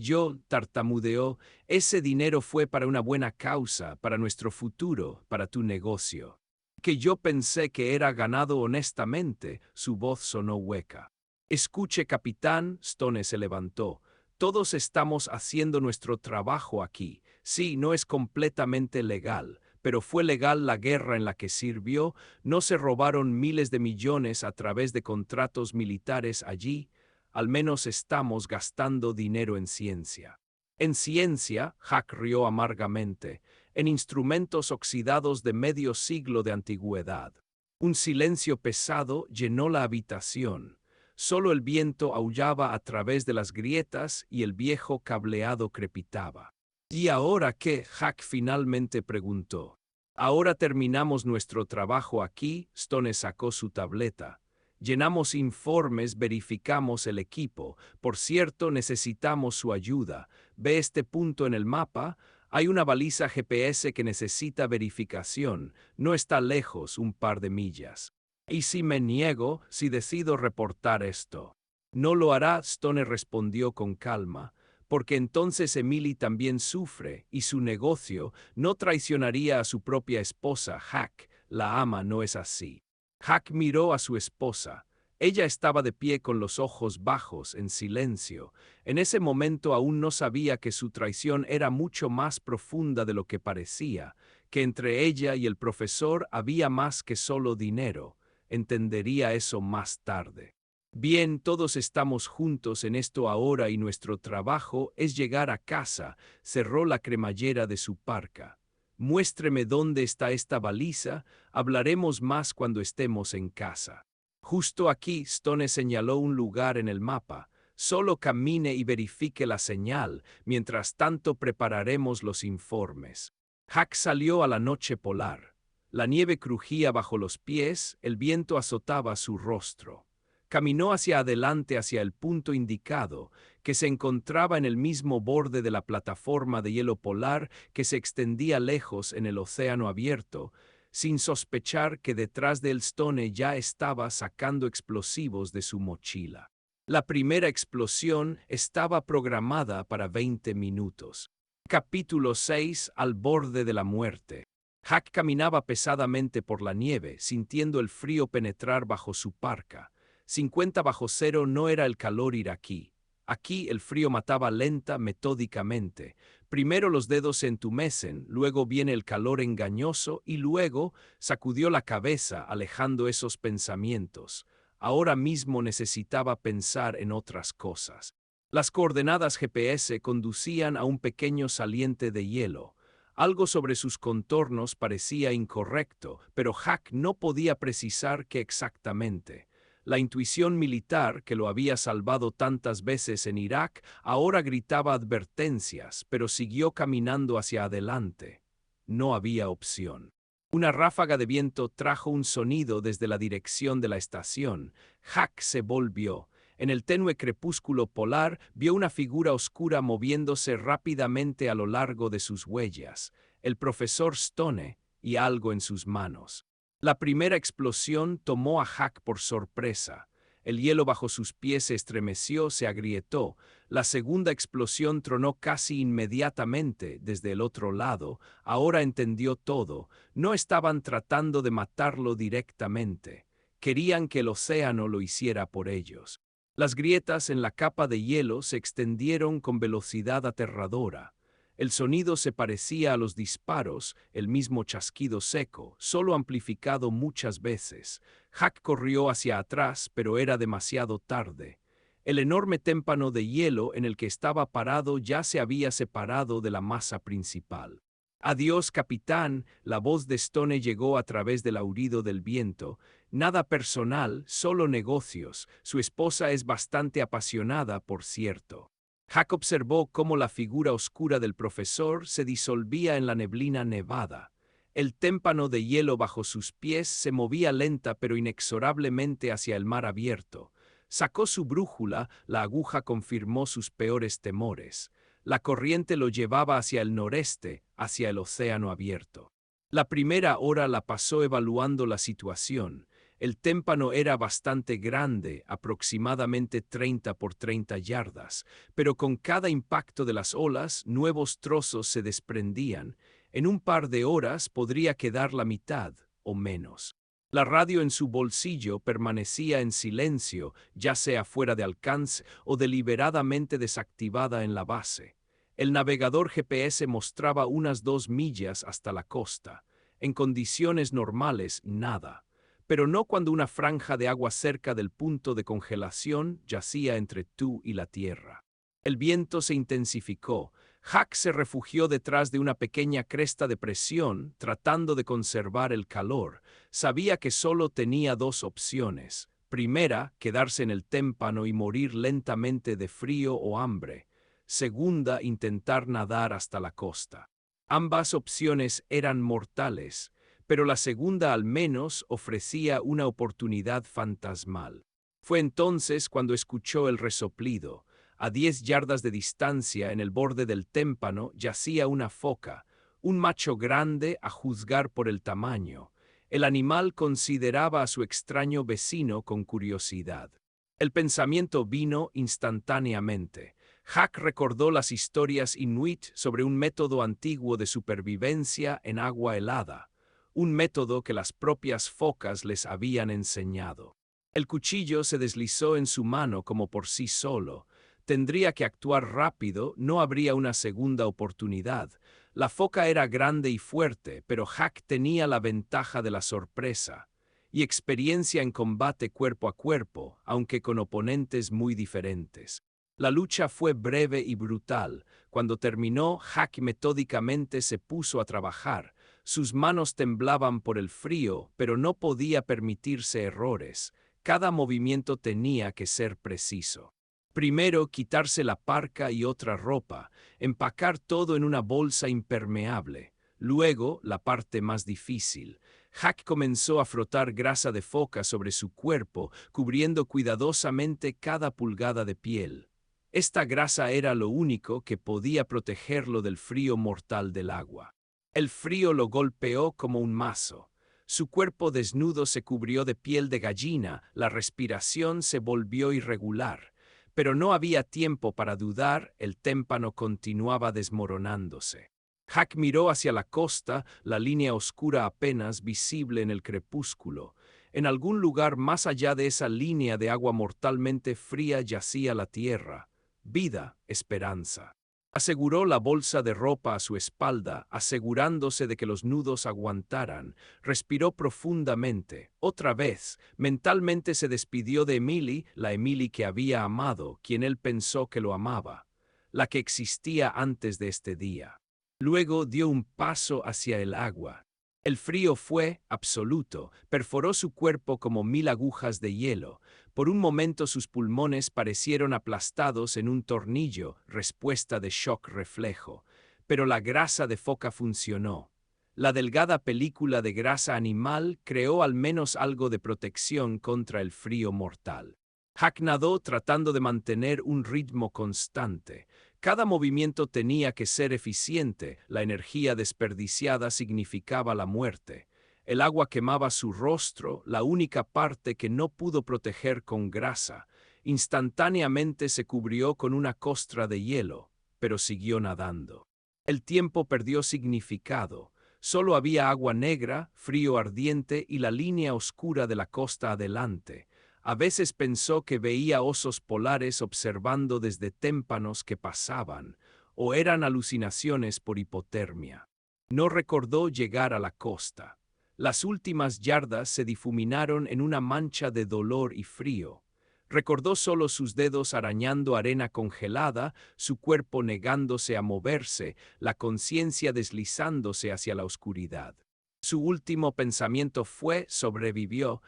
tartamudeó. Ese dinero fue para una buena causa, para nuestro futuro, para tu negocio. Que yo pensé que era ganado honestamente, su voz sonó hueca. Escuche, capitán, Stone se levantó. Todos estamos haciendo nuestro trabajo aquí. Sí, no es completamente legal, pero fue legal la guerra en la que sirvió. No se robaron miles de millones a través de contratos militares allí. Al menos estamos gastando dinero en ciencia. En ciencia, Hack rió amargamente, en instrumentos oxidados de medio siglo de antigüedad. Un silencio pesado llenó la habitación. Solo el viento aullaba a través de las grietas y el viejo cableado crepitaba. ¿Y ahora qué? Hack finalmente preguntó. Ahora terminamos nuestro trabajo aquí. Stone sacó su tableta. Llenamos informes, verificamos el equipo. Por cierto, necesitamos su ayuda. ¿Ve este punto en el mapa? Hay una baliza GPS que necesita verificación. No está lejos, un par de millas. ¿Y si me niego, si decido reportar esto? No lo hará, Stone respondió con calma, porque entonces Emily también sufre, y su negocio no traicionaría a su propia esposa, Hack. La ama no es así. Hack miró a su esposa. Ella estaba de pie con los ojos bajos, en silencio. En ese momento aún no sabía que su traición era mucho más profunda de lo que parecía, que entre ella y el profesor había más que solo dinero. Entendería eso más tarde. Bien, todos estamos juntos en esto ahora y nuestro trabajo es llegar a casa. Cerró la cremallera de su parca. Muéstreme dónde está esta baliza, hablaremos más cuando estemos en casa. Justo aquí, Stone señaló un lugar en el mapa. Solo camine y verifique la señal, mientras tanto prepararemos los informes. Hack salió a la noche polar. La nieve crujía bajo los pies, el viento azotaba su rostro. Caminó hacia adelante hacia el punto indicado, que se encontraba en el mismo borde de la plataforma de hielo polar que se extendía lejos en el océano abierto, sin sospechar que detrás de él Stone ya estaba sacando explosivos de su mochila. La primera explosión estaba programada para 20 minutos. Capítulo 6. Al borde de la muerte. Jack caminaba pesadamente por la nieve, sintiendo el frío penetrar bajo su parka. 50 bajo cero no era el calor iraquí. Aquí el frío mataba lenta, metódicamente. Primero los dedos se entumecen, luego viene el calor engañoso y luego sacudió la cabeza, alejando esos pensamientos. Ahora mismo necesitaba pensar en otras cosas. Las coordenadas GPS conducían a un pequeño saliente de hielo. Algo sobre sus contornos parecía incorrecto, pero Jack no podía precisar qué exactamente. La intuición militar, que lo había salvado tantas veces en Irak, ahora gritaba advertencias, pero siguió caminando hacia adelante. No había opción. Una ráfaga de viento trajo un sonido desde la dirección de la estación. Jack se volvió. En el tenue crepúsculo polar vio una figura oscura moviéndose rápidamente a lo largo de sus huellas. El profesor Stone y algo en sus manos. La primera explosión tomó a Jack por sorpresa. El hielo bajo sus pies se estremeció, se agrietó. La segunda explosión tronó casi inmediatamente desde el otro lado. Ahora entendió todo. No estaban tratando de matarlo directamente. Querían que el océano lo hiciera por ellos. Las grietas en la capa de hielo se extendieron con velocidad aterradora. El sonido se parecía a los disparos, el mismo chasquido seco, solo amplificado muchas veces. Jack corrió hacia atrás, pero era demasiado tarde. El enorme témpano de hielo en el que estaba parado ya se había separado de la masa principal. «Adiós, capitán», la voz de Stone llegó a través del aullido del viento. «Nada personal, solo negocios. Su esposa es bastante apasionada, por cierto». Jack observó cómo la figura oscura del profesor se disolvía en la neblina nevada. El témpano de hielo bajo sus pies se movía lenta pero inexorablemente hacia el mar abierto. Sacó su brújula, la aguja confirmó sus peores temores. La corriente lo llevaba hacia el noreste, hacia el océano abierto. La primera hora la pasó evaluando la situación. El témpano era bastante grande, aproximadamente 30 por 30 yardas, pero con cada impacto de las olas, nuevos trozos se desprendían. En un par de horas podría quedar la mitad, o menos. La radio en su bolsillo permanecía en silencio, ya sea fuera de alcance o deliberadamente desactivada en la base. El navegador GPS mostraba unas 2 millas hasta la costa. En condiciones normales, nada. Pero no cuando una franja de agua cerca del punto de congelación yacía entre tú y la tierra. El viento se intensificó. Jack se refugió detrás de una pequeña cresta de presión, tratando de conservar el calor. Sabía que solo tenía 2 opciones. Primera, quedarse en el témpano y morir lentamente de frío o hambre. Segunda, intentar nadar hasta la costa. Ambas opciones eran mortales, pero la segunda al menos ofrecía una oportunidad fantasmal. Fue entonces cuando escuchó el resoplido. A 10 yardas de distancia, en el borde del témpano, yacía una foca, un macho grande a juzgar por el tamaño. El animal consideraba a su extraño vecino con curiosidad. El pensamiento vino instantáneamente. Jack recordó las historias inuit sobre un método antiguo de supervivencia en agua helada, un método que las propias focas les habían enseñado. El cuchillo se deslizó en su mano como por sí solo. Tendría que actuar rápido, no habría una segunda oportunidad. La foca era grande y fuerte, pero Jack tenía la ventaja de la sorpresa y experiencia en combate cuerpo a cuerpo, aunque con oponentes muy diferentes. La lucha fue breve y brutal. Cuando terminó, Jack metódicamente se puso a trabajar. Sus manos temblaban por el frío, pero no podía permitirse errores. Cada movimiento tenía que ser preciso. Primero, quitarse la parca y otra ropa, empacar todo en una bolsa impermeable. Luego, la parte más difícil. Jack comenzó a frotar grasa de foca sobre su cuerpo, cubriendo cuidadosamente cada pulgada de piel. Esta grasa era lo único que podía protegerlo del frío mortal del agua. El frío lo golpeó como un mazo. Su cuerpo desnudo se cubrió de piel de gallina, la respiración se volvió irregular. Pero no había tiempo para dudar, el témpano continuaba desmoronándose. Jack miró hacia la costa, la línea oscura apenas visible en el crepúsculo. En algún lugar más allá de esa línea de agua mortalmente fría yacía la tierra. Vida, esperanza. Aseguró la bolsa de ropa a su espalda, asegurándose de que los nudos aguantaran. Respiró profundamente. Otra vez, mentalmente se despidió de Emily, la Emily que había amado, quien él pensó que lo amaba, la que existía antes de este día. Luego dio un paso hacia el agua. El frío fue absoluto, perforó su cuerpo como 1000 agujas de hielo. Por un momento sus pulmones parecieron aplastados en un tornillo, respuesta de shock reflejo. Pero la grasa de foca funcionó. La delgada película de grasa animal creó al menos algo de protección contra el frío mortal. Jack nadó tratando de mantener un ritmo constante. Cada movimiento tenía que ser eficiente, la energía desperdiciada significaba la muerte. El agua quemaba su rostro, la única parte que no pudo proteger con grasa. Instantáneamente se cubrió con una costra de hielo, pero siguió nadando. El tiempo perdió significado. Solo había agua negra, frío ardiente y la línea oscura de la costa adelante. A veces pensó que veía osos polares observando desde témpanos que pasaban, o eran alucinaciones por hipotermia. No recordó llegar a la costa. Las últimas yardas se difuminaron en una mancha de dolor y frío. Recordó solo sus dedos arañando arena congelada, su cuerpo negándose a moverse, la conciencia deslizándose hacia la oscuridad. Su último pensamiento fue sobrevivió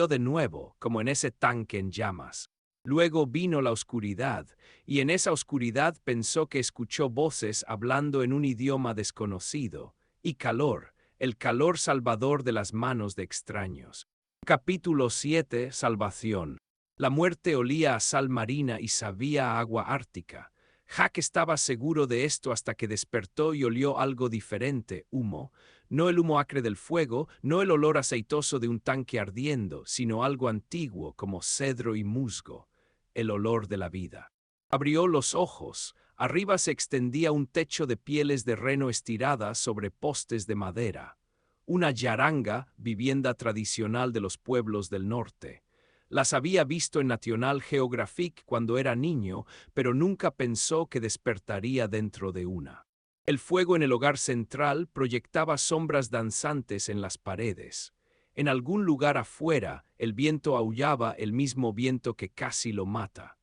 de nuevo, como en ese tanque en llamas. Luego vino la oscuridad, y en esa oscuridad pensó que escuchó voces hablando en un idioma desconocido, y calor, el calor salvador de las manos de extraños. Capítulo 7. Salvación. La muerte olía a sal marina y sabía a agua ártica. Jack estaba seguro de esto hasta que despertó y olió algo diferente, humo. No el humo acre del fuego, no el olor aceitoso de un tanque ardiendo, sino algo antiguo como cedro y musgo, el olor de la vida. Abrió los ojos. Arriba se extendía un techo de pieles de reno estiradas sobre postes de madera. Una yaranga, vivienda tradicional de los pueblos del norte. Las había visto en National Geographic cuando era niño, pero nunca pensó que despertaría dentro de una. El fuego en el hogar central proyectaba sombras danzantes en las paredes. En algún lugar afuera, el viento aullaba, el mismo viento que casi lo mata.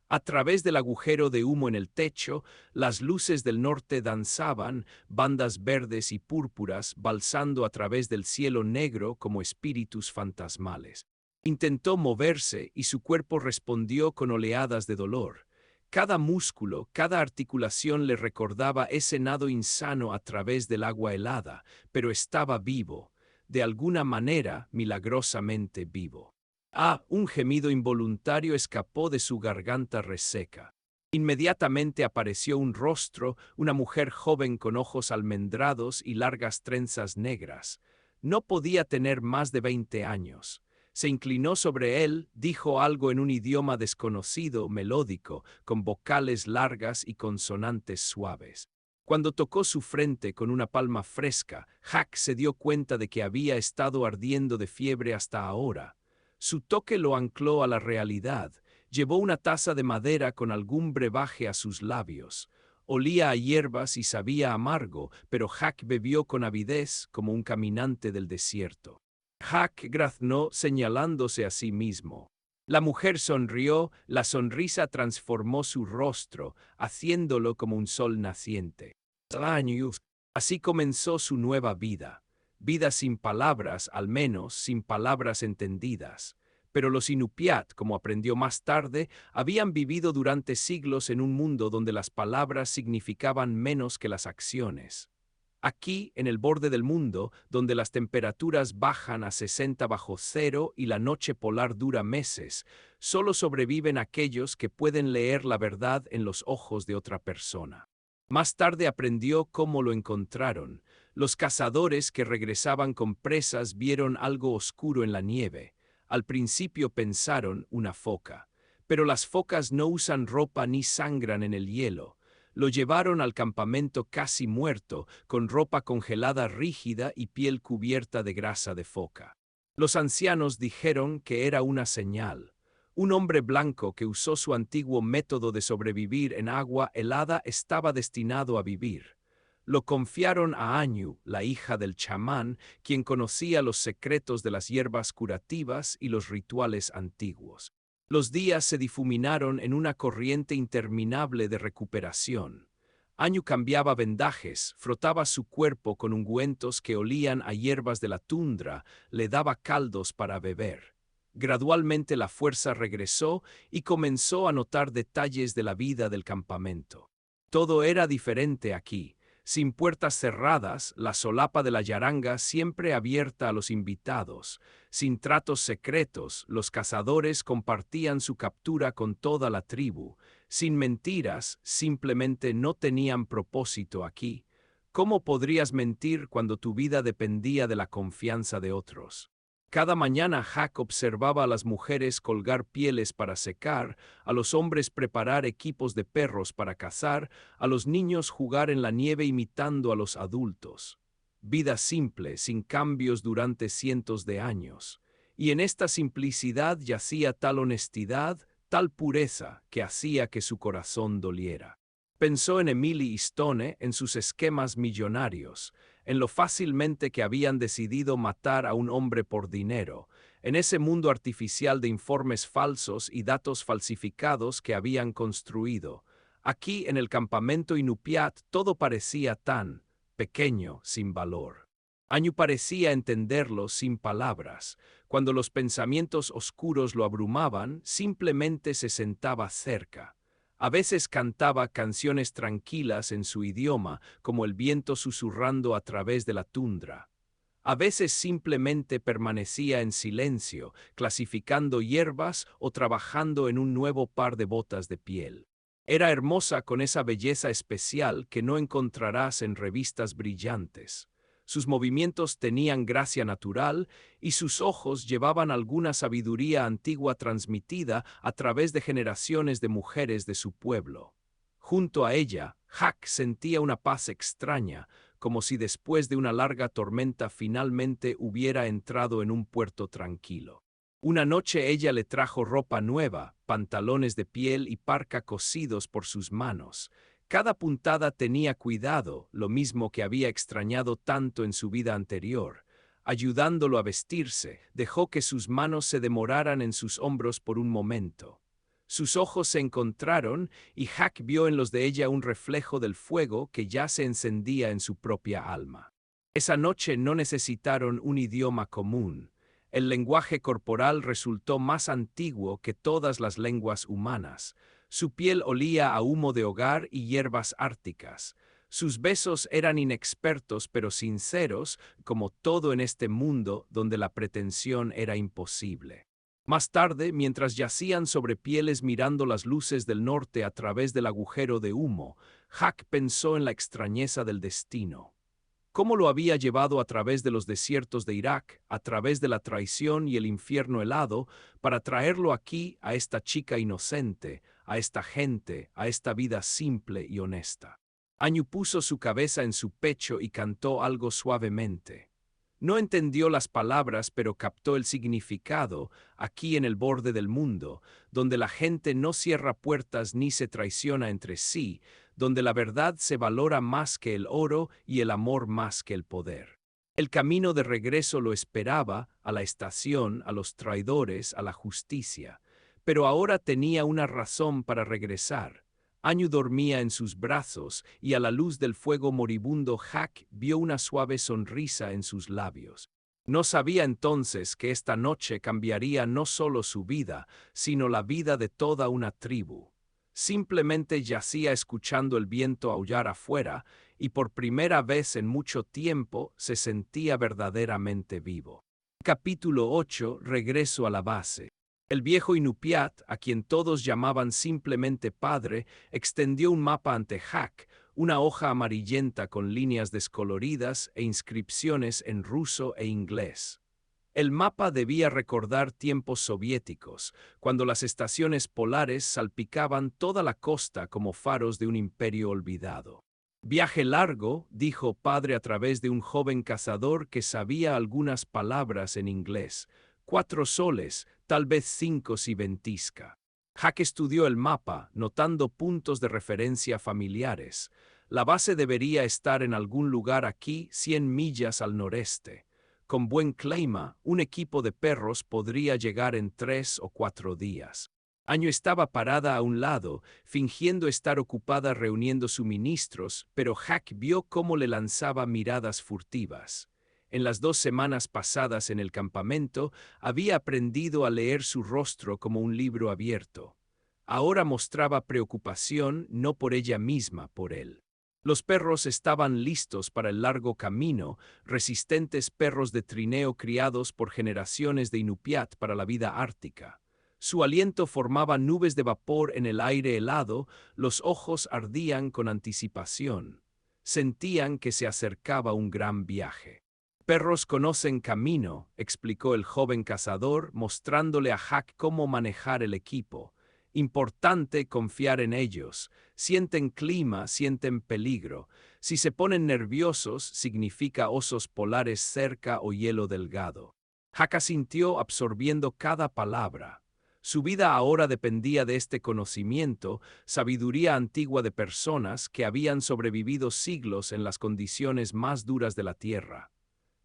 A través del agujero de humo en el techo, las luces del norte danzaban, bandas verdes y púrpuras balzando a través del cielo negro como espíritus fantasmales. Intentó moverse y su cuerpo respondió con oleadas de dolor. Cada músculo, cada articulación le recordaba ese nado insano a través del agua helada, pero estaba vivo, de alguna manera milagrosamente vivo. Un gemido involuntario escapó de su garganta reseca. Inmediatamente apareció un rostro, una mujer joven con ojos almendrados y largas trenzas negras. No podía tener más de 20 años. Se inclinó sobre él, dijo algo en un idioma desconocido, melódico, con vocales largas y consonantes suaves. Cuando tocó su frente con una palma fresca, Jack se dio cuenta de que había estado ardiendo de fiebre hasta ahora. Su toque lo ancló a la realidad. Llevó una taza de madera con algún brebaje a sus labios. Olía a hierbas y sabía amargo, pero Jack bebió con avidez como un caminante del desierto. Jack graznó señalándose a sí mismo. La mujer sonrió, la sonrisa transformó su rostro, haciéndolo como un sol naciente. Así comenzó su nueva vida. Vida sin palabras, al menos sin palabras entendidas. Pero los Inupiat, como aprendió más tarde, habían vivido durante siglos en un mundo donde las palabras significaban menos que las acciones. Aquí, en el borde del mundo, donde las temperaturas bajan a 60 bajo cero y la noche polar dura meses, solo sobreviven aquellos que pueden leer la verdad en los ojos de otra persona. Más tarde aprendió cómo lo encontraron. Los cazadores que regresaban con presas vieron algo oscuro en la nieve. Al principio pensaron una foca, Pero las focas no usan ropa ni sangran en el hielo. Lo llevaron al campamento casi muerto, con ropa congelada rígida y piel cubierta de grasa de foca. Los ancianos dijeron que era una señal. Un hombre blanco que usó su antiguo método de sobrevivir en agua helada estaba destinado a vivir. Lo confiaron a Añu, la hija del chamán, quien conocía los secretos de las hierbas curativas y los rituales antiguos. Los días se difuminaron en una corriente interminable de recuperación. Añu cambiaba vendajes, frotaba su cuerpo con ungüentos que olían a hierbas de la tundra, le daba caldos para beber. Gradualmente la fuerza regresó y comenzó a notar detalles de la vida del campamento. Todo era diferente aquí. Sin puertas cerradas, la solapa de la yaranga siempre abierta a los invitados. Sin tratos secretos, los cazadores compartían su captura con toda la tribu. Sin mentiras, simplemente no tenían propósito aquí. ¿Cómo podrías mentir cuando tu vida dependía de la confianza de otros? Cada mañana Hack observaba a las mujeres colgar pieles para secar, a los hombres preparar equipos de perros para cazar, a los niños jugar en la nieve imitando a los adultos. Vida simple, sin cambios durante cientos de años. Y en esta simplicidad yacía tal honestidad, tal pureza, que hacía que su corazón doliera. Pensó en Emily y Stone, en sus esquemas millonarios, en lo fácilmente que habían decidido matar a un hombre por dinero, en ese mundo artificial de informes falsos y datos falsificados que habían construido. Aquí, en el campamento Inupiat, todo parecía tan pequeño, sin valor. Añu parecía entenderlo sin palabras. Cuando los pensamientos oscuros lo abrumaban, simplemente se sentaba cerca. A veces cantaba canciones tranquilas en su idioma, como el viento susurrando a través de la tundra. A veces simplemente permanecía en silencio, clasificando hierbas o trabajando en un nuevo par de botas de piel. Era hermosa con esa belleza especial que no encontrarás en revistas brillantes. Sus movimientos tenían gracia natural y sus ojos llevaban alguna sabiduría antigua transmitida a través de generaciones de mujeres de su pueblo. Junto a ella, Hack sentía una paz extraña, como si después de una larga tormenta finalmente hubiera entrado en un puerto tranquilo. Una noche ella le trajo ropa nueva, pantalones de piel y parca cosidos por sus manos. Cada puntada tenía cuidado, lo mismo que había extrañado tanto en su vida anterior. Ayudándolo a vestirse, dejó que sus manos se demoraran en sus hombros por un momento. Sus ojos se encontraron y Hack vio en los de ella un reflejo del fuego que ya se encendía en su propia alma. Esa noche no necesitaron un idioma común. El lenguaje corporal resultó más antiguo que todas las lenguas humanas. Su piel olía a humo de hogar y hierbas árticas. Sus besos eran inexpertos pero sinceros, como todo en este mundo donde la pretensión era imposible. Más tarde, mientras yacían sobre pieles mirando las luces del norte a través del agujero de humo, Hack pensó en la extrañeza del destino. Cómo lo había llevado a través de los desiertos de Irak, a través de la traición y el infierno helado, para traerlo aquí a esta chica inocente, a esta gente, a esta vida simple y honesta. Añu puso su cabeza en su pecho y cantó algo suavemente. No entendió las palabras, pero captó el significado, aquí en el borde del mundo, donde la gente no cierra puertas ni se traiciona entre sí, donde la verdad se valora más que el oro y el amor más que el poder. El camino de regreso lo esperaba, a la estación, a los traidores, a la justicia. Pero ahora tenía una razón para regresar. Añu dormía en sus brazos y a la luz del fuego moribundo Hack vio una suave sonrisa en sus labios. No sabía entonces que esta noche cambiaría no solo su vida, sino la vida de toda una tribu. Simplemente yacía escuchando el viento aullar afuera y por primera vez en mucho tiempo se sentía verdaderamente vivo. Capítulo 8. Regreso a la base. El viejo Inupiat, a quien todos llamaban simplemente padre, extendió un mapa ante Hack, una hoja amarillenta con líneas descoloridas e inscripciones en ruso e inglés. El mapa debía recordar tiempos soviéticos, cuando las estaciones polares salpicaban toda la costa como faros de un imperio olvidado. Viaje largo, dijo padre a través de un joven cazador que sabía algunas palabras en inglés. 4 soles, tal vez 5 si ventisca. Jack estudió el mapa, notando puntos de referencia familiares. La base debería estar en algún lugar aquí, 100 millas al noreste. Con buen clima, un equipo de perros podría llegar en 3 o 4 días. Año estaba parada a un lado, fingiendo estar ocupada reuniendo suministros, pero Jack vio cómo le lanzaba miradas furtivas. En las 2 semanas pasadas en el campamento, había aprendido a leer su rostro como un libro abierto. Ahora mostraba preocupación no por ella misma, por él. Los perros estaban listos para el largo camino, resistentes perros de trineo criados por generaciones de Inupiat para la vida ártica. Su aliento formaba nubes de vapor en el aire helado, los ojos ardían con anticipación. Sentían que se acercaba un gran viaje. Perros conocen camino, explicó el joven cazador, mostrándole a Jack cómo manejar el equipo. Importante confiar en ellos. Sienten clima, sienten peligro. Si se ponen nerviosos, significa osos polares cerca o hielo delgado. Jack asintió absorbiendo cada palabra. Su vida ahora dependía de este conocimiento, sabiduría antigua de personas que habían sobrevivido siglos en las condiciones más duras de la Tierra.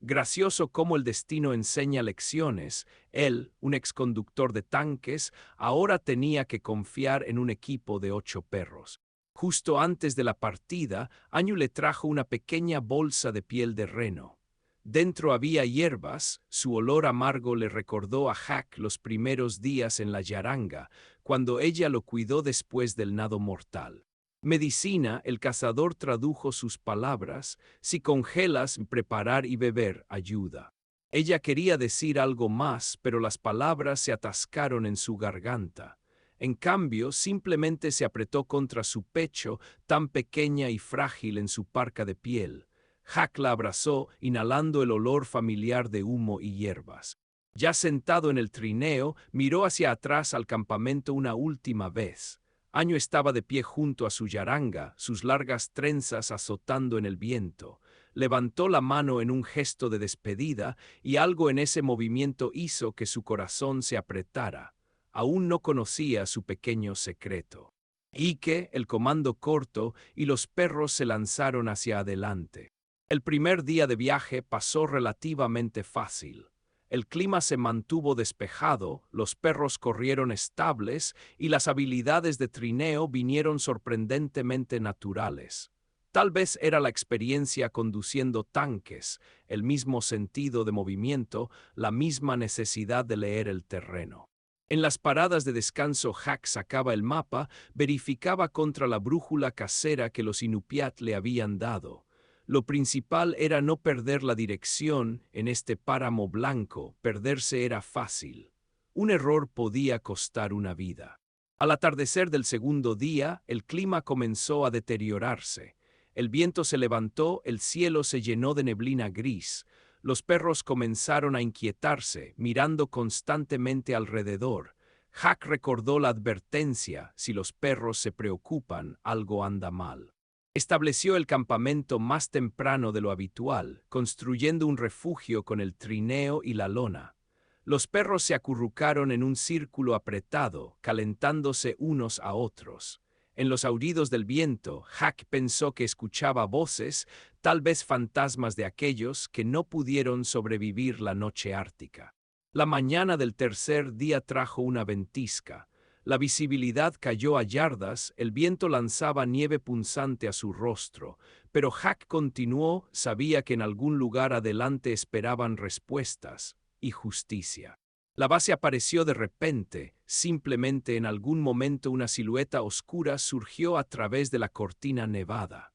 Gracioso cómo el destino enseña lecciones, él, un exconductor de tanques, ahora tenía que confiar en un equipo de 8 perros. Justo antes de la partida, Añu le trajo una pequeña bolsa de piel de reno. Dentro había hierbas, su olor amargo le recordó a Jack los primeros días en la yaranga, cuando ella lo cuidó después del nado mortal. Medicina, el cazador tradujo sus palabras, si congelas, preparar y beber ayuda. Ella quería decir algo más, pero las palabras se atascaron en su garganta. En cambio, simplemente se apretó contra su pecho, tan pequeña y frágil en su parca de piel. Jack la abrazó, inhalando el olor familiar de humo y hierbas. Ya sentado en el trineo, miró hacia atrás al campamento una última vez. Año estaba de pie junto a su yaranga, sus largas trenzas azotando en el viento. Levantó la mano en un gesto de despedida y algo en ese movimiento hizo que su corazón se apretara. Aún no conocía su pequeño secreto. Ike, el comando corto, y los perros se lanzaron hacia adelante. El primer día de viaje pasó relativamente fácil. El clima se mantuvo despejado, los perros corrieron estables y las habilidades de trineo vinieron sorprendentemente naturales. Tal vez era la experiencia conduciendo tanques, el mismo sentido de movimiento, la misma necesidad de leer el terreno. En las paradas de descanso Jack sacaba el mapa, verificaba contra la brújula casera que los Inupiat le habían dado. Lo principal era no perder la dirección en este páramo blanco, perderse era fácil. Un error podía costar una vida. Al atardecer del segundo día, el clima comenzó a deteriorarse. El viento se levantó, el cielo se llenó de neblina gris. Los perros comenzaron a inquietarse, mirando constantemente alrededor. Jack recordó la advertencia: si los perros se preocupan, algo anda mal. Estableció el campamento más temprano de lo habitual, construyendo un refugio con el trineo y la lona. Los perros se acurrucaron en un círculo apretado, calentándose unos a otros. En los aullidos del viento, Jack pensó que escuchaba voces, tal vez fantasmas de aquellos que no pudieron sobrevivir la noche ártica. La mañana del tercer día trajo una ventisca. La visibilidad cayó a yardas, el viento lanzaba nieve punzante a su rostro, pero Jack continuó, sabía que en algún lugar adelante esperaban respuestas y justicia. La base apareció de repente, simplemente en algún momento una silueta oscura surgió a través de la cortina nevada.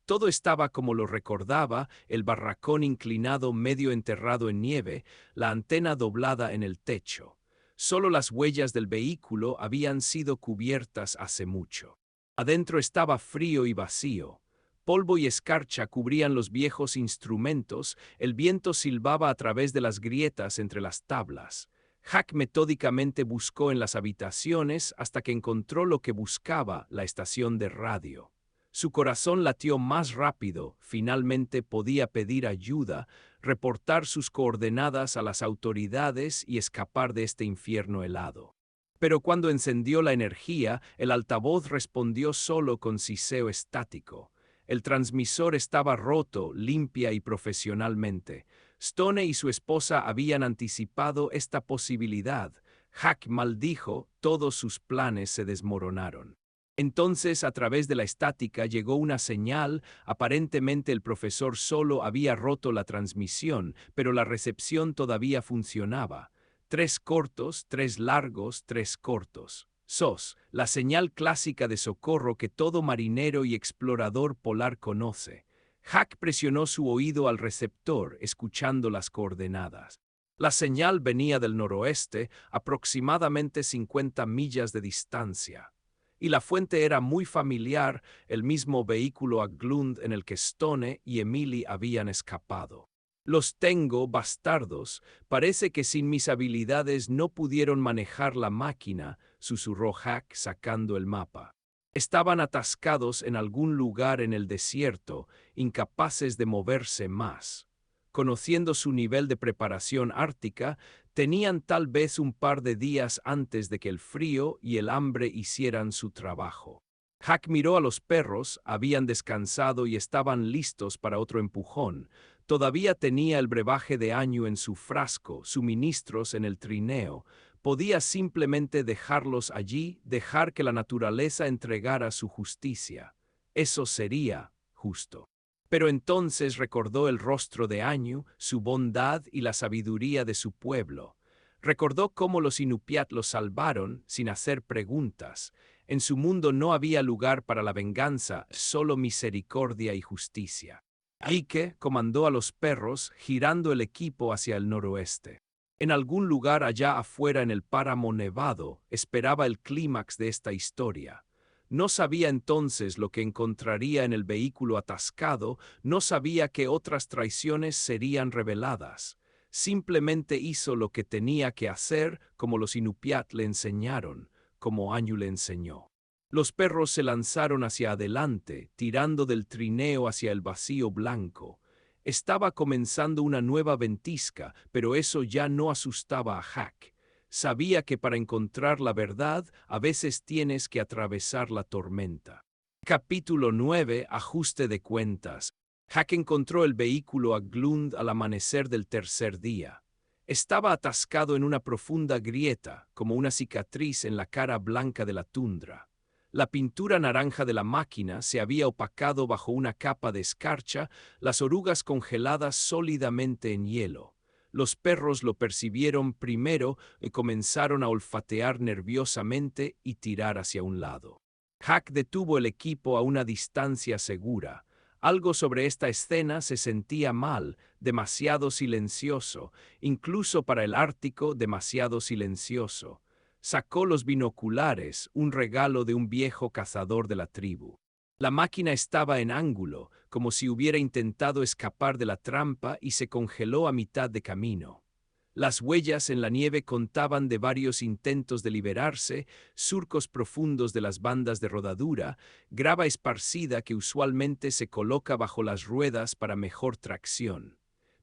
Todo estaba como lo recordaba, el barracón inclinado medio enterrado en nieve, la antena doblada en el techo. Solo las huellas del vehículo habían sido cubiertas hace mucho. Adentro estaba frío y vacío. Polvo y escarcha cubrían los viejos instrumentos, el viento silbaba a través de las grietas entre las tablas. Jack metódicamente buscó en las habitaciones hasta que encontró lo que buscaba, la estación de radio. Su corazón latió más rápido, finalmente podía pedir ayuda, reportar sus coordenadas a las autoridades y escapar de este infierno helado. Pero cuando encendió la energía, el altavoz respondió solo con siseo estático. El transmisor estaba roto, limpia y profesionalmente. Stone y su esposa habían anticipado esta posibilidad. Jack maldijo, todos sus planes se desmoronaron. Entonces, a través de la estática llegó una señal. Aparentemente el profesor solo había roto la transmisión, pero la recepción todavía funcionaba. 3 cortos, 3 largos, 3 cortos. SOS, la señal clásica de socorro que todo marinero y explorador polar conoce. Jack presionó su oído al receptor, escuchando las coordenadas. La señal venía del noroeste, aproximadamente 50 millas de distancia. Y la fuente era muy familiar, el mismo vehículo a Glund en el que Stone y Emily habían escapado. Los tengo, bastardos. Parece que sin mis habilidades no pudieron manejar la máquina, susurró Jack sacando el mapa. Estaban atascados en algún lugar en el desierto, incapaces de moverse más. Conociendo su nivel de preparación ártica, tenían tal vez un par de días antes de que el frío y el hambre hicieran su trabajo. Jack miró a los perros, habían descansado y estaban listos para otro empujón. Todavía tenía el brebaje de año en su frasco, suministros en el trineo. Podía simplemente dejarlos allí, dejar que la naturaleza entregara su justicia. Eso sería justo. Pero entonces recordó el rostro de Añu, su bondad y la sabiduría de su pueblo. Recordó cómo los Inupiat los salvaron sin hacer preguntas. En su mundo no había lugar para la venganza, solo misericordia y justicia. Ike comandó a los perros, girando el equipo hacia el noroeste. En algún lugar allá afuera en el páramo nevado, esperaba el clímax de esta historia. No sabía entonces lo que encontraría en el vehículo atascado, no sabía que otras traiciones serían reveladas. Simplemente hizo lo que tenía que hacer, como los Inupiat le enseñaron, como Añu le enseñó. Los perros se lanzaron hacia adelante, tirando del trineo hacia el vacío blanco. Estaba comenzando una nueva ventisca, pero eso ya no asustaba a Jack. Sabía que para encontrar la verdad, a veces tienes que atravesar la tormenta. Capítulo 9. Ajuste de cuentas. Jack encontró el vehículo a Glund al amanecer del tercer día. Estaba atascado en una profunda grieta, como una cicatriz en la cara blanca de la tundra. La pintura naranja de la máquina se había opacado bajo una capa de escarcha, las orugas congeladas sólidamente en hielo. Los perros lo percibieron primero y comenzaron a olfatear nerviosamente y tirar hacia un lado. Jack detuvo el equipo a una distancia segura. Algo sobre esta escena se sentía mal, demasiado silencioso, incluso para el Ártico demasiado silencioso. Sacó los binoculares, un regalo de un viejo cazador de la tribu. La máquina estaba en ángulo, como si hubiera intentado escapar de la trampa y se congeló a mitad de camino. Las huellas en la nieve contaban de varios intentos de liberarse, surcos profundos de las bandas de rodadura, grava esparcida que usualmente se coloca bajo las ruedas para mejor tracción.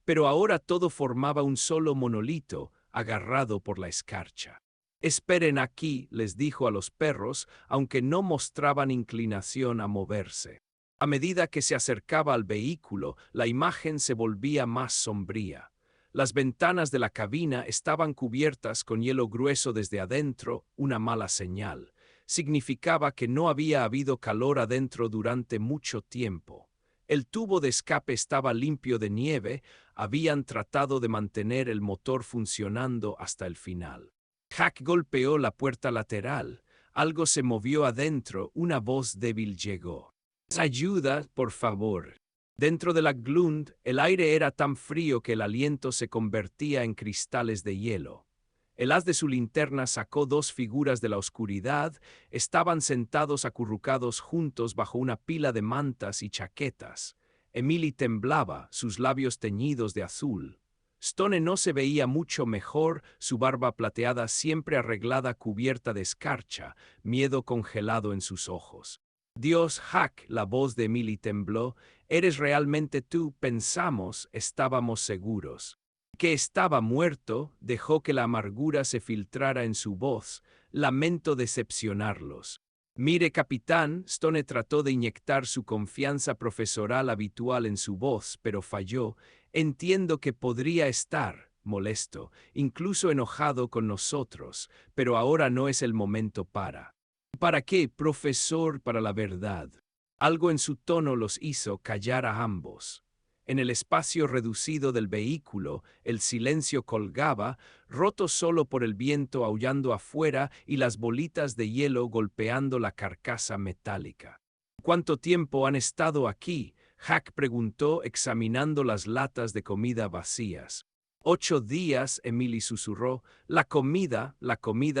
Pero ahora todo formaba un solo monolito, agarrado por la escarcha. «Esperen aquí», les dijo a los perros, aunque no mostraban inclinación a moverse. A medida que se acercaba al vehículo, la imagen se volvía más sombría. Las ventanas de la cabina estaban cubiertas con hielo grueso desde adentro, una mala señal. Significaba que no había habido calor adentro durante mucho tiempo. El tubo de escape estaba limpio de nieve, habían tratado de mantener el motor funcionando hasta el final. Jack golpeó la puerta lateral. Algo se movió adentro, una voz débil llegó. «Ayuda, por favor». Dentro de la Glund, el aire era tan frío que el aliento se convertía en cristales de hielo. El haz de su linterna sacó dos figuras de la oscuridad, estaban sentados acurrucados juntos bajo una pila de mantas y chaquetas. Emily temblaba, sus labios teñidos de azul. Stone no se veía mucho mejor, su barba plateada siempre arreglada cubierta de escarcha, miedo congelado en sus ojos. Dios, Huck, la voz de Emily tembló, ¿eres realmente tú? Pensamos, estábamos seguros. Que estaba muerto, dejó que la amargura se filtrara en su voz. Lamento decepcionarlos. Mire, capitán, Stone trató de inyectar su confianza profesoral habitual en su voz, pero falló. Entiendo que podría estar molesto, incluso enojado con nosotros, pero ahora no es el momento para. ¿Para qué, profesor? Para la verdad. Algo en su tono los hizo callar a ambos. En el espacio reducido del vehículo, el silencio colgaba, roto solo por el viento aullando afuera y las bolitas de hielo golpeando la carcasa metálica. ¿Cuánto tiempo han estado aquí? Huck preguntó, examinando las latas de comida vacías. 8 días, Emily susurró. La comida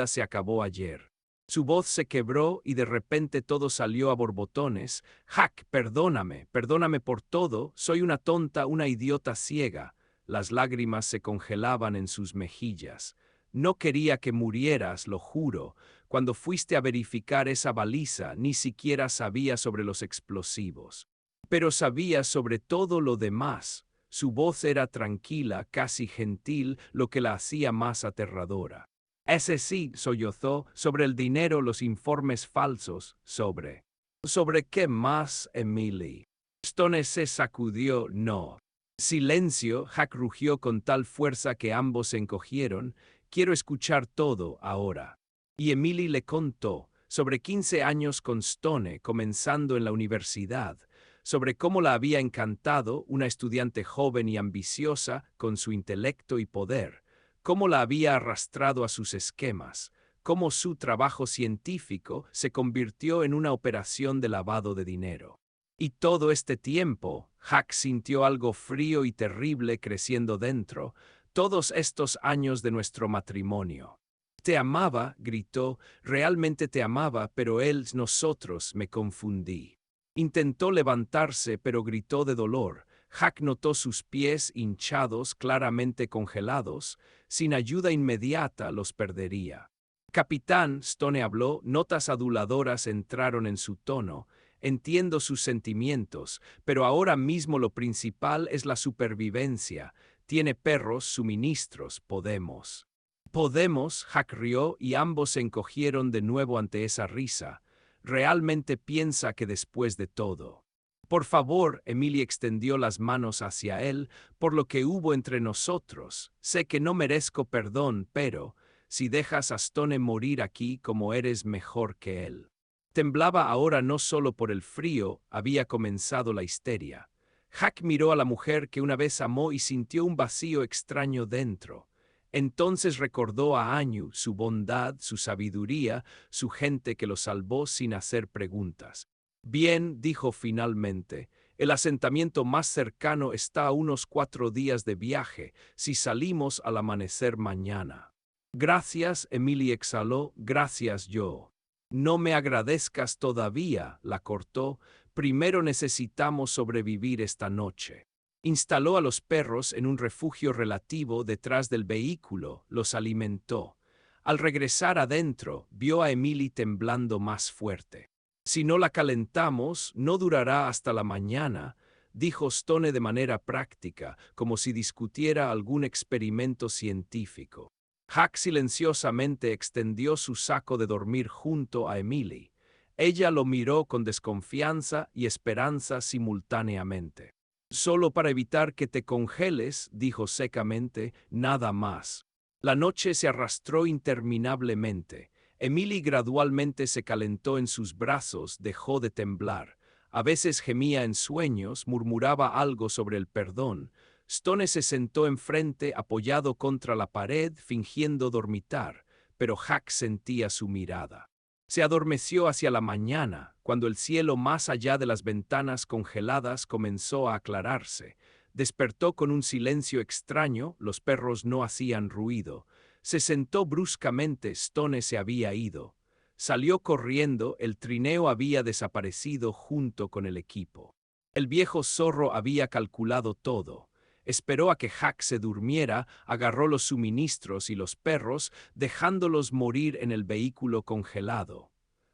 se acabó ayer. Su voz se quebró y de repente todo salió a borbotones. Huck, perdóname por todo, soy una tonta, una idiota ciega. Las lágrimas se congelaban en sus mejillas. No quería que murieras, lo juro. Cuando fuiste a verificar esa baliza, ni siquiera sabía sobre los explosivos. Pero sabía sobre todo lo demás. Su voz era tranquila, casi gentil, lo que la hacía más aterradora. Ese sí, sollozó, sobre el dinero, los informes falsos, ¿Sobre qué más, Emily? Stone se sacudió, no. Silencio, Huck rugió con tal fuerza que ambos se encogieron. Quiero escuchar todo ahora. Y Emily le contó, sobre 15 años con Stone, comenzando en la universidad, sobre cómo la había encantado, una estudiante joven y ambiciosa, con su intelecto y poder, cómo la había arrastrado a sus esquemas, cómo su trabajo científico se convirtió en una operación de lavado de dinero. Y todo este tiempo, Huck sintió algo frío y terrible creciendo dentro, todos estos años de nuestro matrimonio. Te amaba, gritó, realmente te amaba, pero nosotros, me confundí. Intentó levantarse, pero gritó de dolor. Huck notó sus pies hinchados, claramente congelados. Sin ayuda inmediata los perdería. Capitán, Stone habló, notas aduladoras entraron en su tono. Entiendo sus sentimientos, pero ahora mismo lo principal es la supervivencia. Tiene perros, suministros, podemos. Podemos, Huck rió y ambos se encogieron de nuevo ante esa risa. Realmente piensa que después de todo. Por favor, Emily extendió las manos hacia él, por lo que hubo entre nosotros. Sé que no merezco perdón, pero si dejas a Stone morir aquí como eres mejor que él. Temblaba ahora no solo por el frío, había comenzado la histeria. Huck miró a la mujer que una vez amó y sintió un vacío extraño dentro. Entonces recordó a Añu, su bondad, su sabiduría, su gente que lo salvó sin hacer preguntas. Bien, dijo finalmente, el asentamiento más cercano está a unos 4 días de viaje, si salimos al amanecer mañana. Gracias, Emily exhaló, gracias yo. No me agradezcas todavía, la cortó, primero necesitamos sobrevivir esta noche. Instaló a los perros en un refugio relativo detrás del vehículo, los alimentó. Al regresar adentro, vio a Emily temblando más fuerte. Si no la calentamos, no durará hasta la mañana, dijo Stone de manera práctica, como si discutiera algún experimento científico. Huck silenciosamente extendió su saco de dormir junto a Emily. Ella lo miró con desconfianza y esperanza simultáneamente. Solo para evitar que te congeles, dijo secamente, nada más. La noche se arrastró interminablemente. Emily gradualmente se calentó en sus brazos, dejó de temblar. A veces gemía en sueños, murmuraba algo sobre el perdón. Stone se sentó enfrente, apoyado contra la pared, fingiendo dormitar, pero Huck sentía su mirada. Se adormeció hacia la mañana, cuando el cielo más allá de las ventanas congeladas comenzó a aclararse. Despertó con un silencio extraño, los perros no hacían ruido. Se sentó bruscamente, Stone se había ido. Salió corriendo, el trineo había desaparecido junto con el equipo. El viejo zorro había calculado todo. Esperó a que Jack se durmiera, agarró los suministros y los perros, dejándolos morir en el vehículo congelado.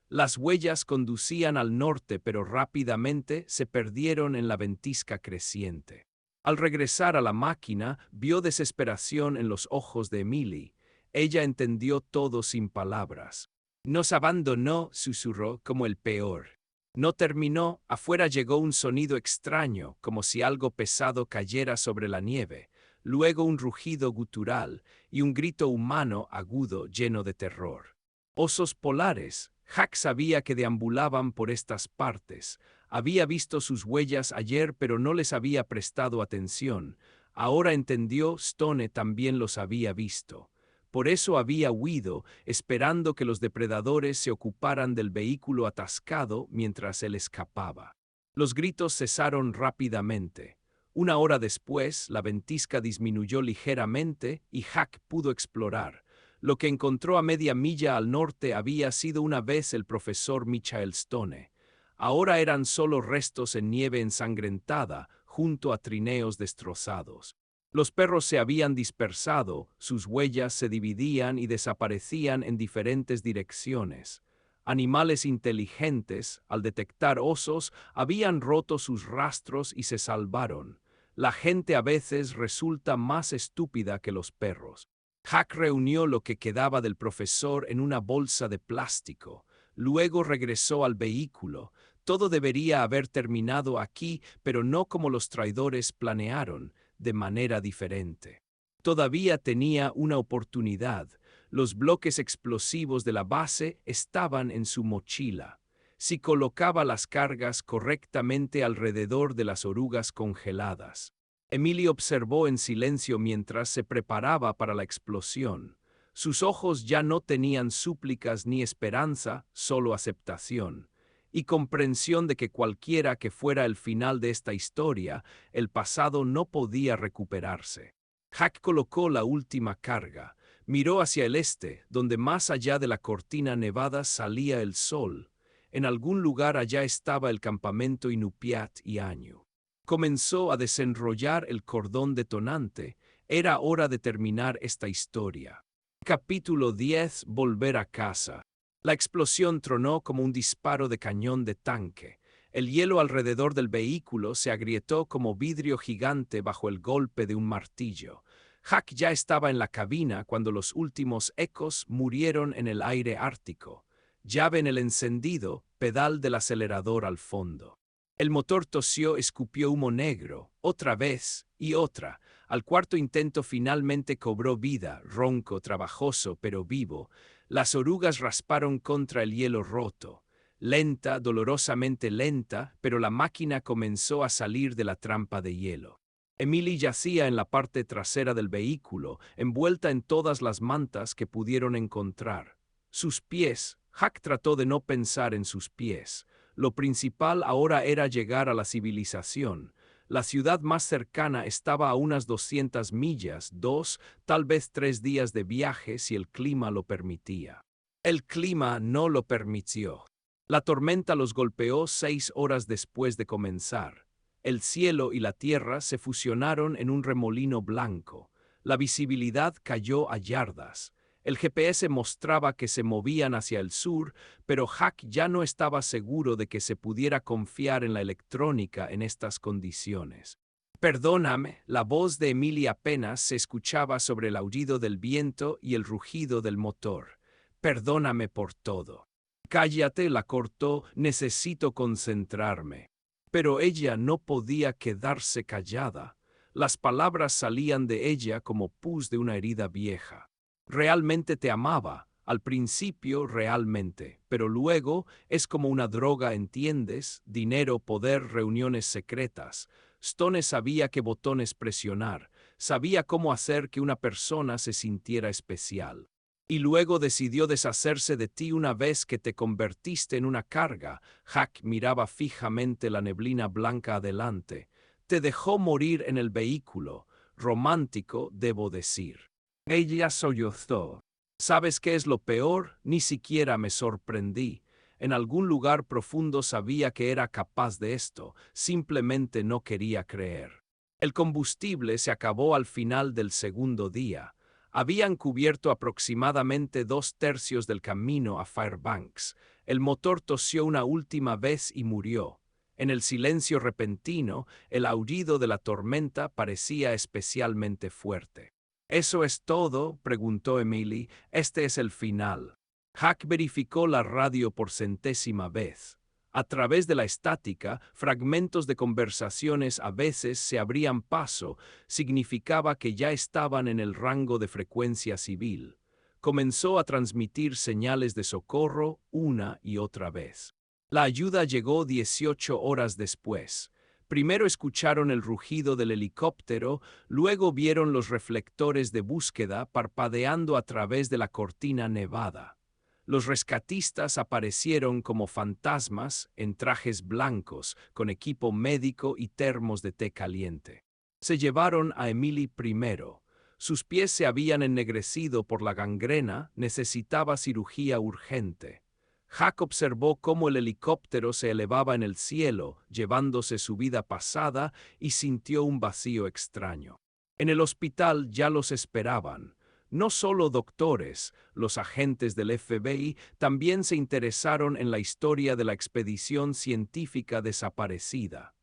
Las huellas conducían al norte, pero rápidamente se perdieron en la ventisca creciente. Al regresar a la máquina, vio desesperación en los ojos de Emily. Ella entendió todo sin palabras. Nos abandonó, susurró, como el peor. No terminó, afuera llegó un sonido extraño, como si algo pesado cayera sobre la nieve, luego un rugido gutural y un grito humano agudo lleno de terror. Osos polares. Jack sabía que deambulaban por estas partes. Había visto sus huellas ayer, pero no les había prestado atención. Ahora entendió, Stone también los había visto. Por eso había huido, esperando que los depredadores se ocuparan del vehículo atascado mientras él escapaba. Los gritos cesaron rápidamente. Una hora después, la ventisca disminuyó ligeramente y Jack pudo explorar. Lo que encontró a media milla al norte había sido una vez el profesor Michael Stone. Ahora eran solo restos en nieve ensangrentada, junto a trineos destrozados. Los perros se habían dispersado, sus huellas se dividían y desaparecían en diferentes direcciones. Animales inteligentes, al detectar osos, habían roto sus rastros y se salvaron. La gente a veces resulta más estúpida que los perros. Jack reunió lo que quedaba del profesor en una bolsa de plástico. Luego regresó al vehículo. Todo debería haber terminado aquí, pero no como los traidores planearon, de manera diferente. Todavía tenía una oportunidad. Los bloques explosivos de la base estaban en su mochila. Si colocaba las cargas correctamente alrededor de las orugas congeladas. Emily observó en silencio mientras se preparaba para la explosión. Sus ojos ya no tenían súplicas ni esperanza, solo aceptación y comprensión de que cualquiera que fuera el final de esta historia, el pasado no podía recuperarse. Jack colocó la última carga, miró hacia el este, donde más allá de la cortina nevada salía el sol. En algún lugar allá estaba el campamento Inupiat y Año. Comenzó a desenrollar el cordón detonante. Era hora de terminar esta historia. Capítulo 10. Volver a casa. La explosión tronó como un disparo de cañón de tanque. El hielo alrededor del vehículo se agrietó como vidrio gigante bajo el golpe de un martillo. Jack ya estaba en la cabina cuando los últimos ecos murieron en el aire ártico. Llave en el encendido, pedal del acelerador al fondo. El motor tosió, escupió humo negro, otra vez y otra. Al cuarto intento finalmente cobró vida, ronco, trabajoso, pero vivo. Las orugas rasparon contra el hielo roto. Lenta, dolorosamente lenta, pero la máquina comenzó a salir de la trampa de hielo. Emily yacía en la parte trasera del vehículo, envuelta en todas las mantas que pudieron encontrar. Sus pies. Jack trató de no pensar en sus pies. Lo principal ahora era llegar a la civilización. La ciudad más cercana estaba a unas 200 millas, 2, tal vez 3 días de viaje si el clima lo permitía. El clima no lo permitió. La tormenta los golpeó 6 horas después de comenzar. El cielo y la tierra se fusionaron en un remolino blanco. La visibilidad cayó a yardas. El GPS mostraba que se movían hacia el sur, pero Jack ya no estaba seguro de que se pudiera confiar en la electrónica en estas condiciones. Perdóname, la voz de Emily apenas se escuchaba sobre el aullido del viento y el rugido del motor. Perdóname por todo. Cállate, la cortó, necesito concentrarme. Pero ella no podía quedarse callada. Las palabras salían de ella como pus de una herida vieja. Realmente te amaba, al principio realmente, pero luego es como una droga, ¿entiendes? Dinero, poder, reuniones secretas. Stone sabía qué botones presionar, sabía cómo hacer que una persona se sintiera especial. Y luego decidió deshacerse de ti una vez que te convertiste en una carga. Jack miraba fijamente la neblina blanca adelante. Te dejó morir en el vehículo. Romántico, debo decir. Ella sollozó. ¿Sabes qué es lo peor? Ni siquiera me sorprendí. En algún lugar profundo sabía que era capaz de esto, simplemente no quería creer. El combustible se acabó al final del segundo día. Habían cubierto aproximadamente 2/3 del camino a Fairbanks. El motor tosió una última vez y murió. En el silencio repentino, el aullido de la tormenta parecía especialmente fuerte. ¿Eso es todo?, preguntó Emily. Este es el final. Huck verificó la radio por centésima vez. A través de la estática, fragmentos de conversaciones a veces se abrían paso, significaba que ya estaban en el rango de frecuencia civil. Comenzó a transmitir señales de socorro una y otra vez. La ayuda llegó 18 horas después. Primero escucharon el rugido del helicóptero, luego vieron los reflectores de búsqueda parpadeando a través de la cortina nevada. Los rescatistas aparecieron como fantasmas en trajes blancos, con equipo médico y termos de té caliente. Se llevaron a Emily primero. Sus pies se habían ennegrecido por la gangrena, necesitaba cirugía urgente. Huck observó cómo el helicóptero se elevaba en el cielo, llevándose su vida pasada, y sintió un vacío extraño. En el hospital ya los esperaban. No solo doctores, los agentes del FBI también se interesaron en la historia de la expedición científica desaparecida,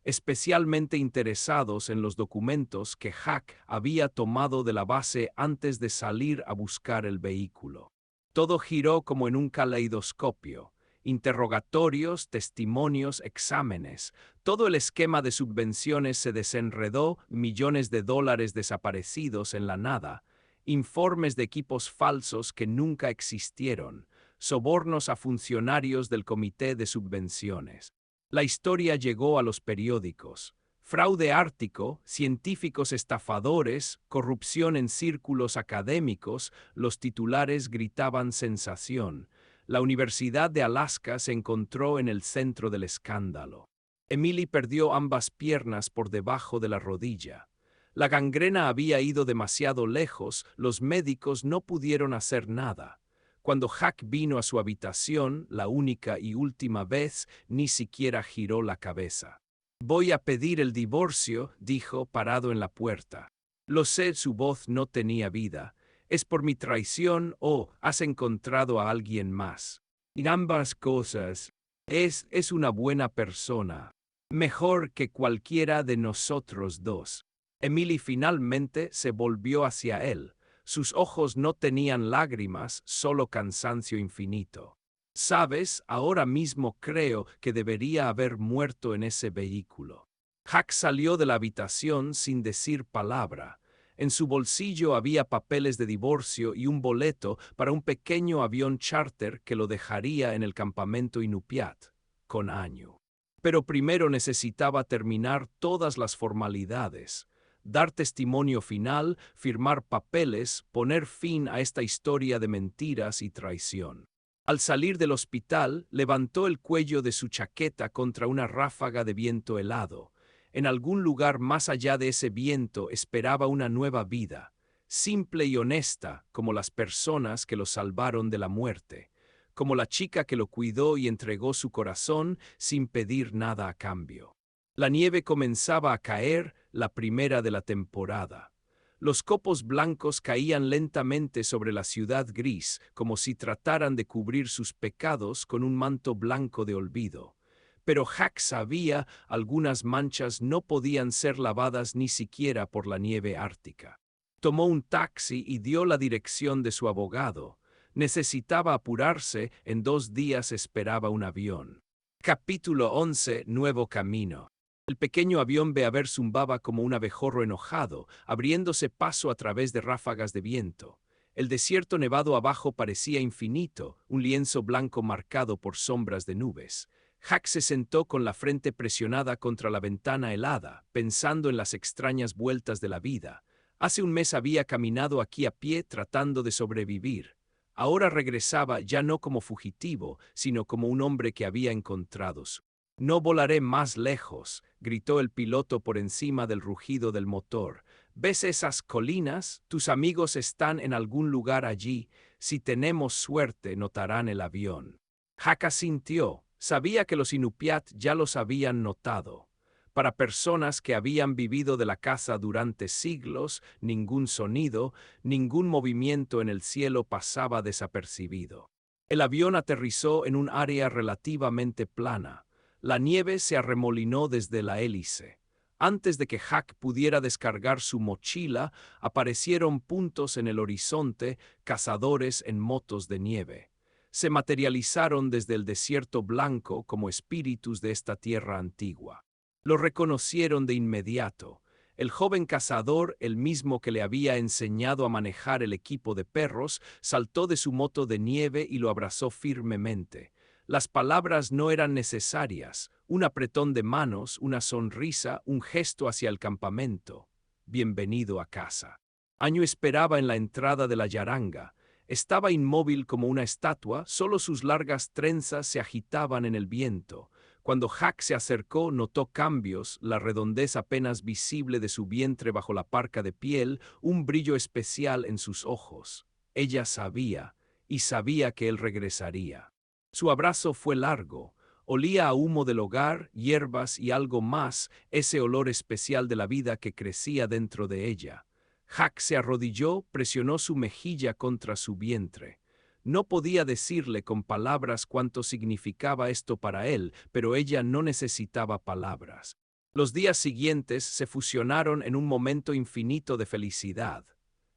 especialmente interesados en los documentos que Huck había tomado de la base antes de salir a buscar el vehículo. Todo giró como en un caleidoscopio. Interrogatorios, testimonios, exámenes. Todo el esquema de subvenciones se desenredó, millones de dólares desaparecidos en la nada, informes de equipos falsos que nunca existieron, sobornos a funcionarios del comité de subvenciones. La historia llegó a los periódicos. Fraude ártico, científicos estafadores, corrupción en círculos académicos, los titulares gritaban sensación. La Universidad de Alaska se encontró en el centro del escándalo. Emily perdió ambas piernas por debajo de la rodilla. La gangrena había ido demasiado lejos, los médicos no pudieron hacer nada. Cuando Huck vino a su habitación, la única y última vez, ni siquiera giró la cabeza. «Voy a pedir el divorcio», dijo, parado en la puerta. Lo sé, su voz no tenía vida. «¿Es por mi traición o has encontrado a alguien más?» «Y ambas cosas. Es una buena persona. Mejor que cualquiera de nosotros dos». Emily finalmente se volvió hacia él. Sus ojos no tenían lágrimas, solo cansancio infinito. «Sabes, ahora mismo creo que debería haber muerto en ese vehículo». Huck salió de la habitación sin decir palabra. En su bolsillo había papeles de divorcio y un boleto para un pequeño avión charter que lo dejaría en el campamento Inupiat, con año. Pero primero necesitaba terminar todas las formalidades, dar testimonio final, firmar papeles, poner fin a esta historia de mentiras y traición. Al salir del hospital, levantó el cuello de su chaqueta contra una ráfaga de viento helado. En algún lugar más allá de ese viento esperaba una nueva vida, simple y honesta como las personas que lo salvaron de la muerte, como la chica que lo cuidó y entregó su corazón sin pedir nada a cambio. La nieve comenzaba a caer, la primera de la temporada. Los copos blancos caían lentamente sobre la ciudad gris, como si trataran de cubrir sus pecados con un manto blanco de olvido. Pero Huck sabía, algunas manchas no podían ser lavadas ni siquiera por la nieve ártica. Tomó un taxi y dio la dirección de su abogado. Necesitaba apurarse, en 2 días esperaba un avión. Capítulo 11. Nuevo camino. El pequeño avión Beaver zumbaba como un abejorro enojado, abriéndose paso a través de ráfagas de viento. El desierto nevado abajo parecía infinito, un lienzo blanco marcado por sombras de nubes. Huck se sentó con la frente presionada contra la ventana helada, pensando en las extrañas vueltas de la vida. Hace un mes había caminado aquí a pie tratando de sobrevivir. Ahora regresaba ya no como fugitivo, sino como un hombre que había encontrado su. «No volaré más lejos», gritó el piloto por encima del rugido del motor. ¿Ves esas colinas? Tus amigos están en algún lugar allí. Si tenemos suerte, notarán el avión. Hack asintió. Sabía que los Inupiat ya los habían notado. Para personas que habían vivido de la caza durante siglos, ningún sonido, ningún movimiento en el cielo pasaba desapercibido. El avión aterrizó en un área relativamente plana. La nieve se arremolinó desde la hélice. Antes de que Hack pudiera descargar su mochila, aparecieron puntos en el horizonte, cazadores en motos de nieve. Se materializaron desde el desierto blanco como espíritus de esta tierra antigua. Lo reconocieron de inmediato. El joven cazador, el mismo que le había enseñado a manejar el equipo de perros, saltó de su moto de nieve y lo abrazó firmemente. Las palabras no eran necesarias, un apretón de manos, una sonrisa, un gesto hacia el campamento. Bienvenido a casa. Año esperaba en la entrada de la yaranga. Estaba inmóvil como una estatua, solo sus largas trenzas se agitaban en el viento. Cuando Hack se acercó, notó cambios, la redondez apenas visible de su vientre bajo la parca de piel, un brillo especial en sus ojos. Ella sabía, y sabía que él regresaría. Su abrazo fue largo. Olía a humo del hogar, hierbas y algo más, ese olor especial de la vida que crecía dentro de ella. Hack se arrodilló, presionó su mejilla contra su vientre. No podía decirle con palabras cuánto significaba esto para él, pero ella no necesitaba palabras. Los días siguientes se fusionaron en un momento infinito de felicidad.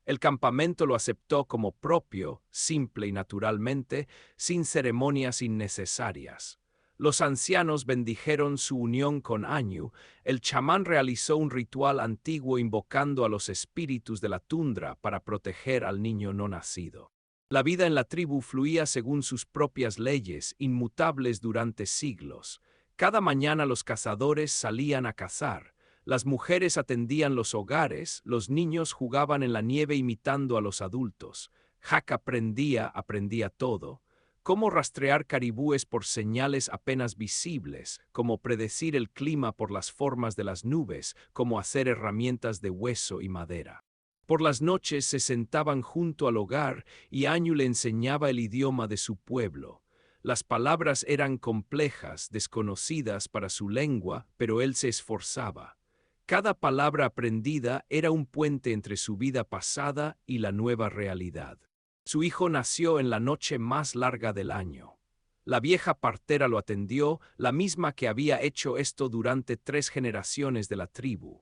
El campamento lo aceptó como propio, simple y naturalmente, sin ceremonias innecesarias. Los ancianos bendijeron su unión con Añu. El chamán realizó un ritual antiguo invocando a los espíritus de la tundra para proteger al niño no nacido. La vida en la tribu fluía según sus propias leyes, inmutables durante siglos. Cada mañana los cazadores salían a cazar. Las mujeres atendían los hogares, los niños jugaban en la nieve imitando a los adultos. Hack aprendía todo. Cómo rastrear caribúes por señales apenas visibles, cómo predecir el clima por las formas de las nubes, cómo hacer herramientas de hueso y madera. Por las noches se sentaban junto al hogar y Añu le enseñaba el idioma de su pueblo. Las palabras eran complejas, desconocidas para su lengua, pero él se esforzaba. Cada palabra aprendida era un puente entre su vida pasada y la nueva realidad. Su hijo nació en la noche más larga del año. La vieja partera lo atendió, la misma que había hecho esto durante 3 generaciones de la tribu.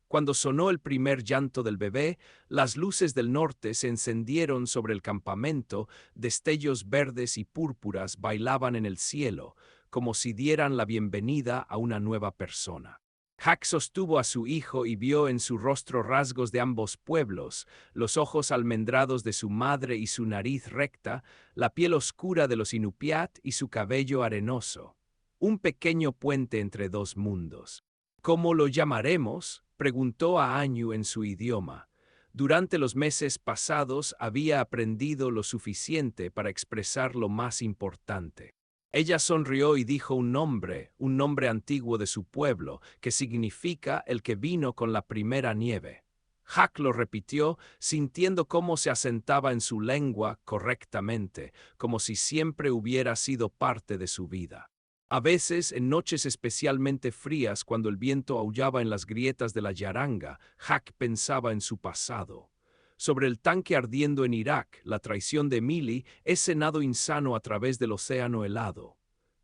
Cuando sonó el primer llanto del bebé, las luces del norte se encendieron sobre el campamento, destellos verdes y púrpuras bailaban en el cielo, como si dieran la bienvenida a una nueva persona. Hack sostuvo a su hijo y vio en su rostro rasgos de ambos pueblos, los ojos almendrados de su madre y su nariz recta, la piel oscura de los Inupiat y su cabello arenoso. Un pequeño puente entre 2 mundos. ¿Cómo lo llamaremos?, preguntó a Añu en su idioma. Durante los meses pasados había aprendido lo suficiente para expresar lo más importante. Ella sonrió y dijo un nombre antiguo de su pueblo, que significa el que vino con la primera nieve. Hack lo repitió, sintiendo cómo se asentaba en su lengua correctamente, como si siempre hubiera sido parte de su vida. A veces, en noches especialmente frías, cuando el viento aullaba en las grietas de la yaranga, Hack pensaba en su pasado. Sobre el tanque ardiendo en Irak, la traición de Mili, ese nado insano a través del océano helado.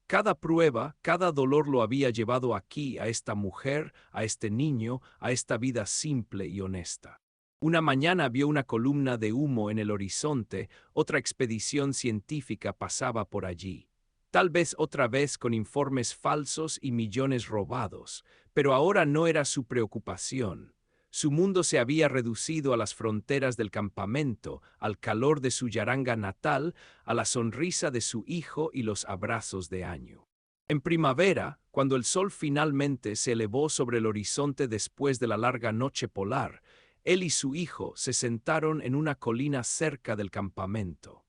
Cada prueba, cada dolor lo había llevado aquí, a esta mujer, a este niño, a esta vida simple y honesta. Una mañana vio una columna de humo en el horizonte, otra expedición científica pasaba por allí. Tal vez otra vez con informes falsos y millones robados, pero ahora no era su preocupación. Su mundo se había reducido a las fronteras del campamento, al calor de su yaranga natal, a la sonrisa de su hijo y los abrazos de Añu. En primavera, cuando el sol finalmente se elevó sobre el horizonte después de la larga noche polar, él y su hijo se sentaron en una colina cerca del campamento.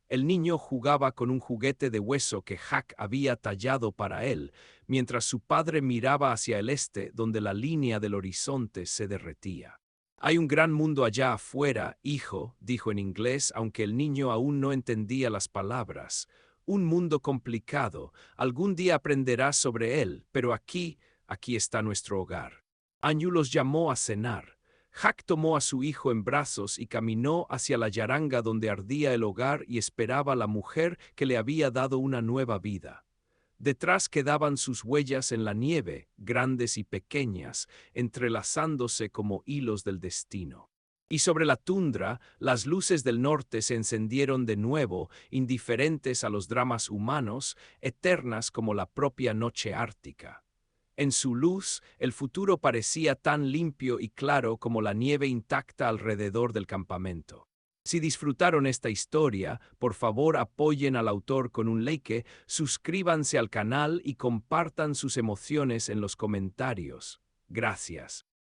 El niño jugaba con un juguete de hueso que Hack había tallado para él, mientras su padre miraba hacia el este donde la línea del horizonte se derretía. Hay un gran mundo allá afuera, hijo, dijo en inglés, aunque el niño aún no entendía las palabras. Un mundo complicado. Algún día aprenderás sobre él, pero aquí está nuestro hogar. Anju los llamó a cenar. Jack tomó a su hijo en brazos y caminó hacia la yaranga donde ardía el hogar y esperaba a la mujer que le había dado una nueva vida. Detrás quedaban sus huellas en la nieve, grandes y pequeñas, entrelazándose como hilos del destino. Y sobre la tundra, las luces del norte se encendieron de nuevo, indiferentes a los dramas humanos, eternas como la propia noche ártica. En su luz, el futuro parecía tan limpio y claro como la nieve intacta alrededor del campamento. Si disfrutaron esta historia, por favor apoyen al autor con un like, suscríbanse al canal y compartan sus emociones en los comentarios. Gracias.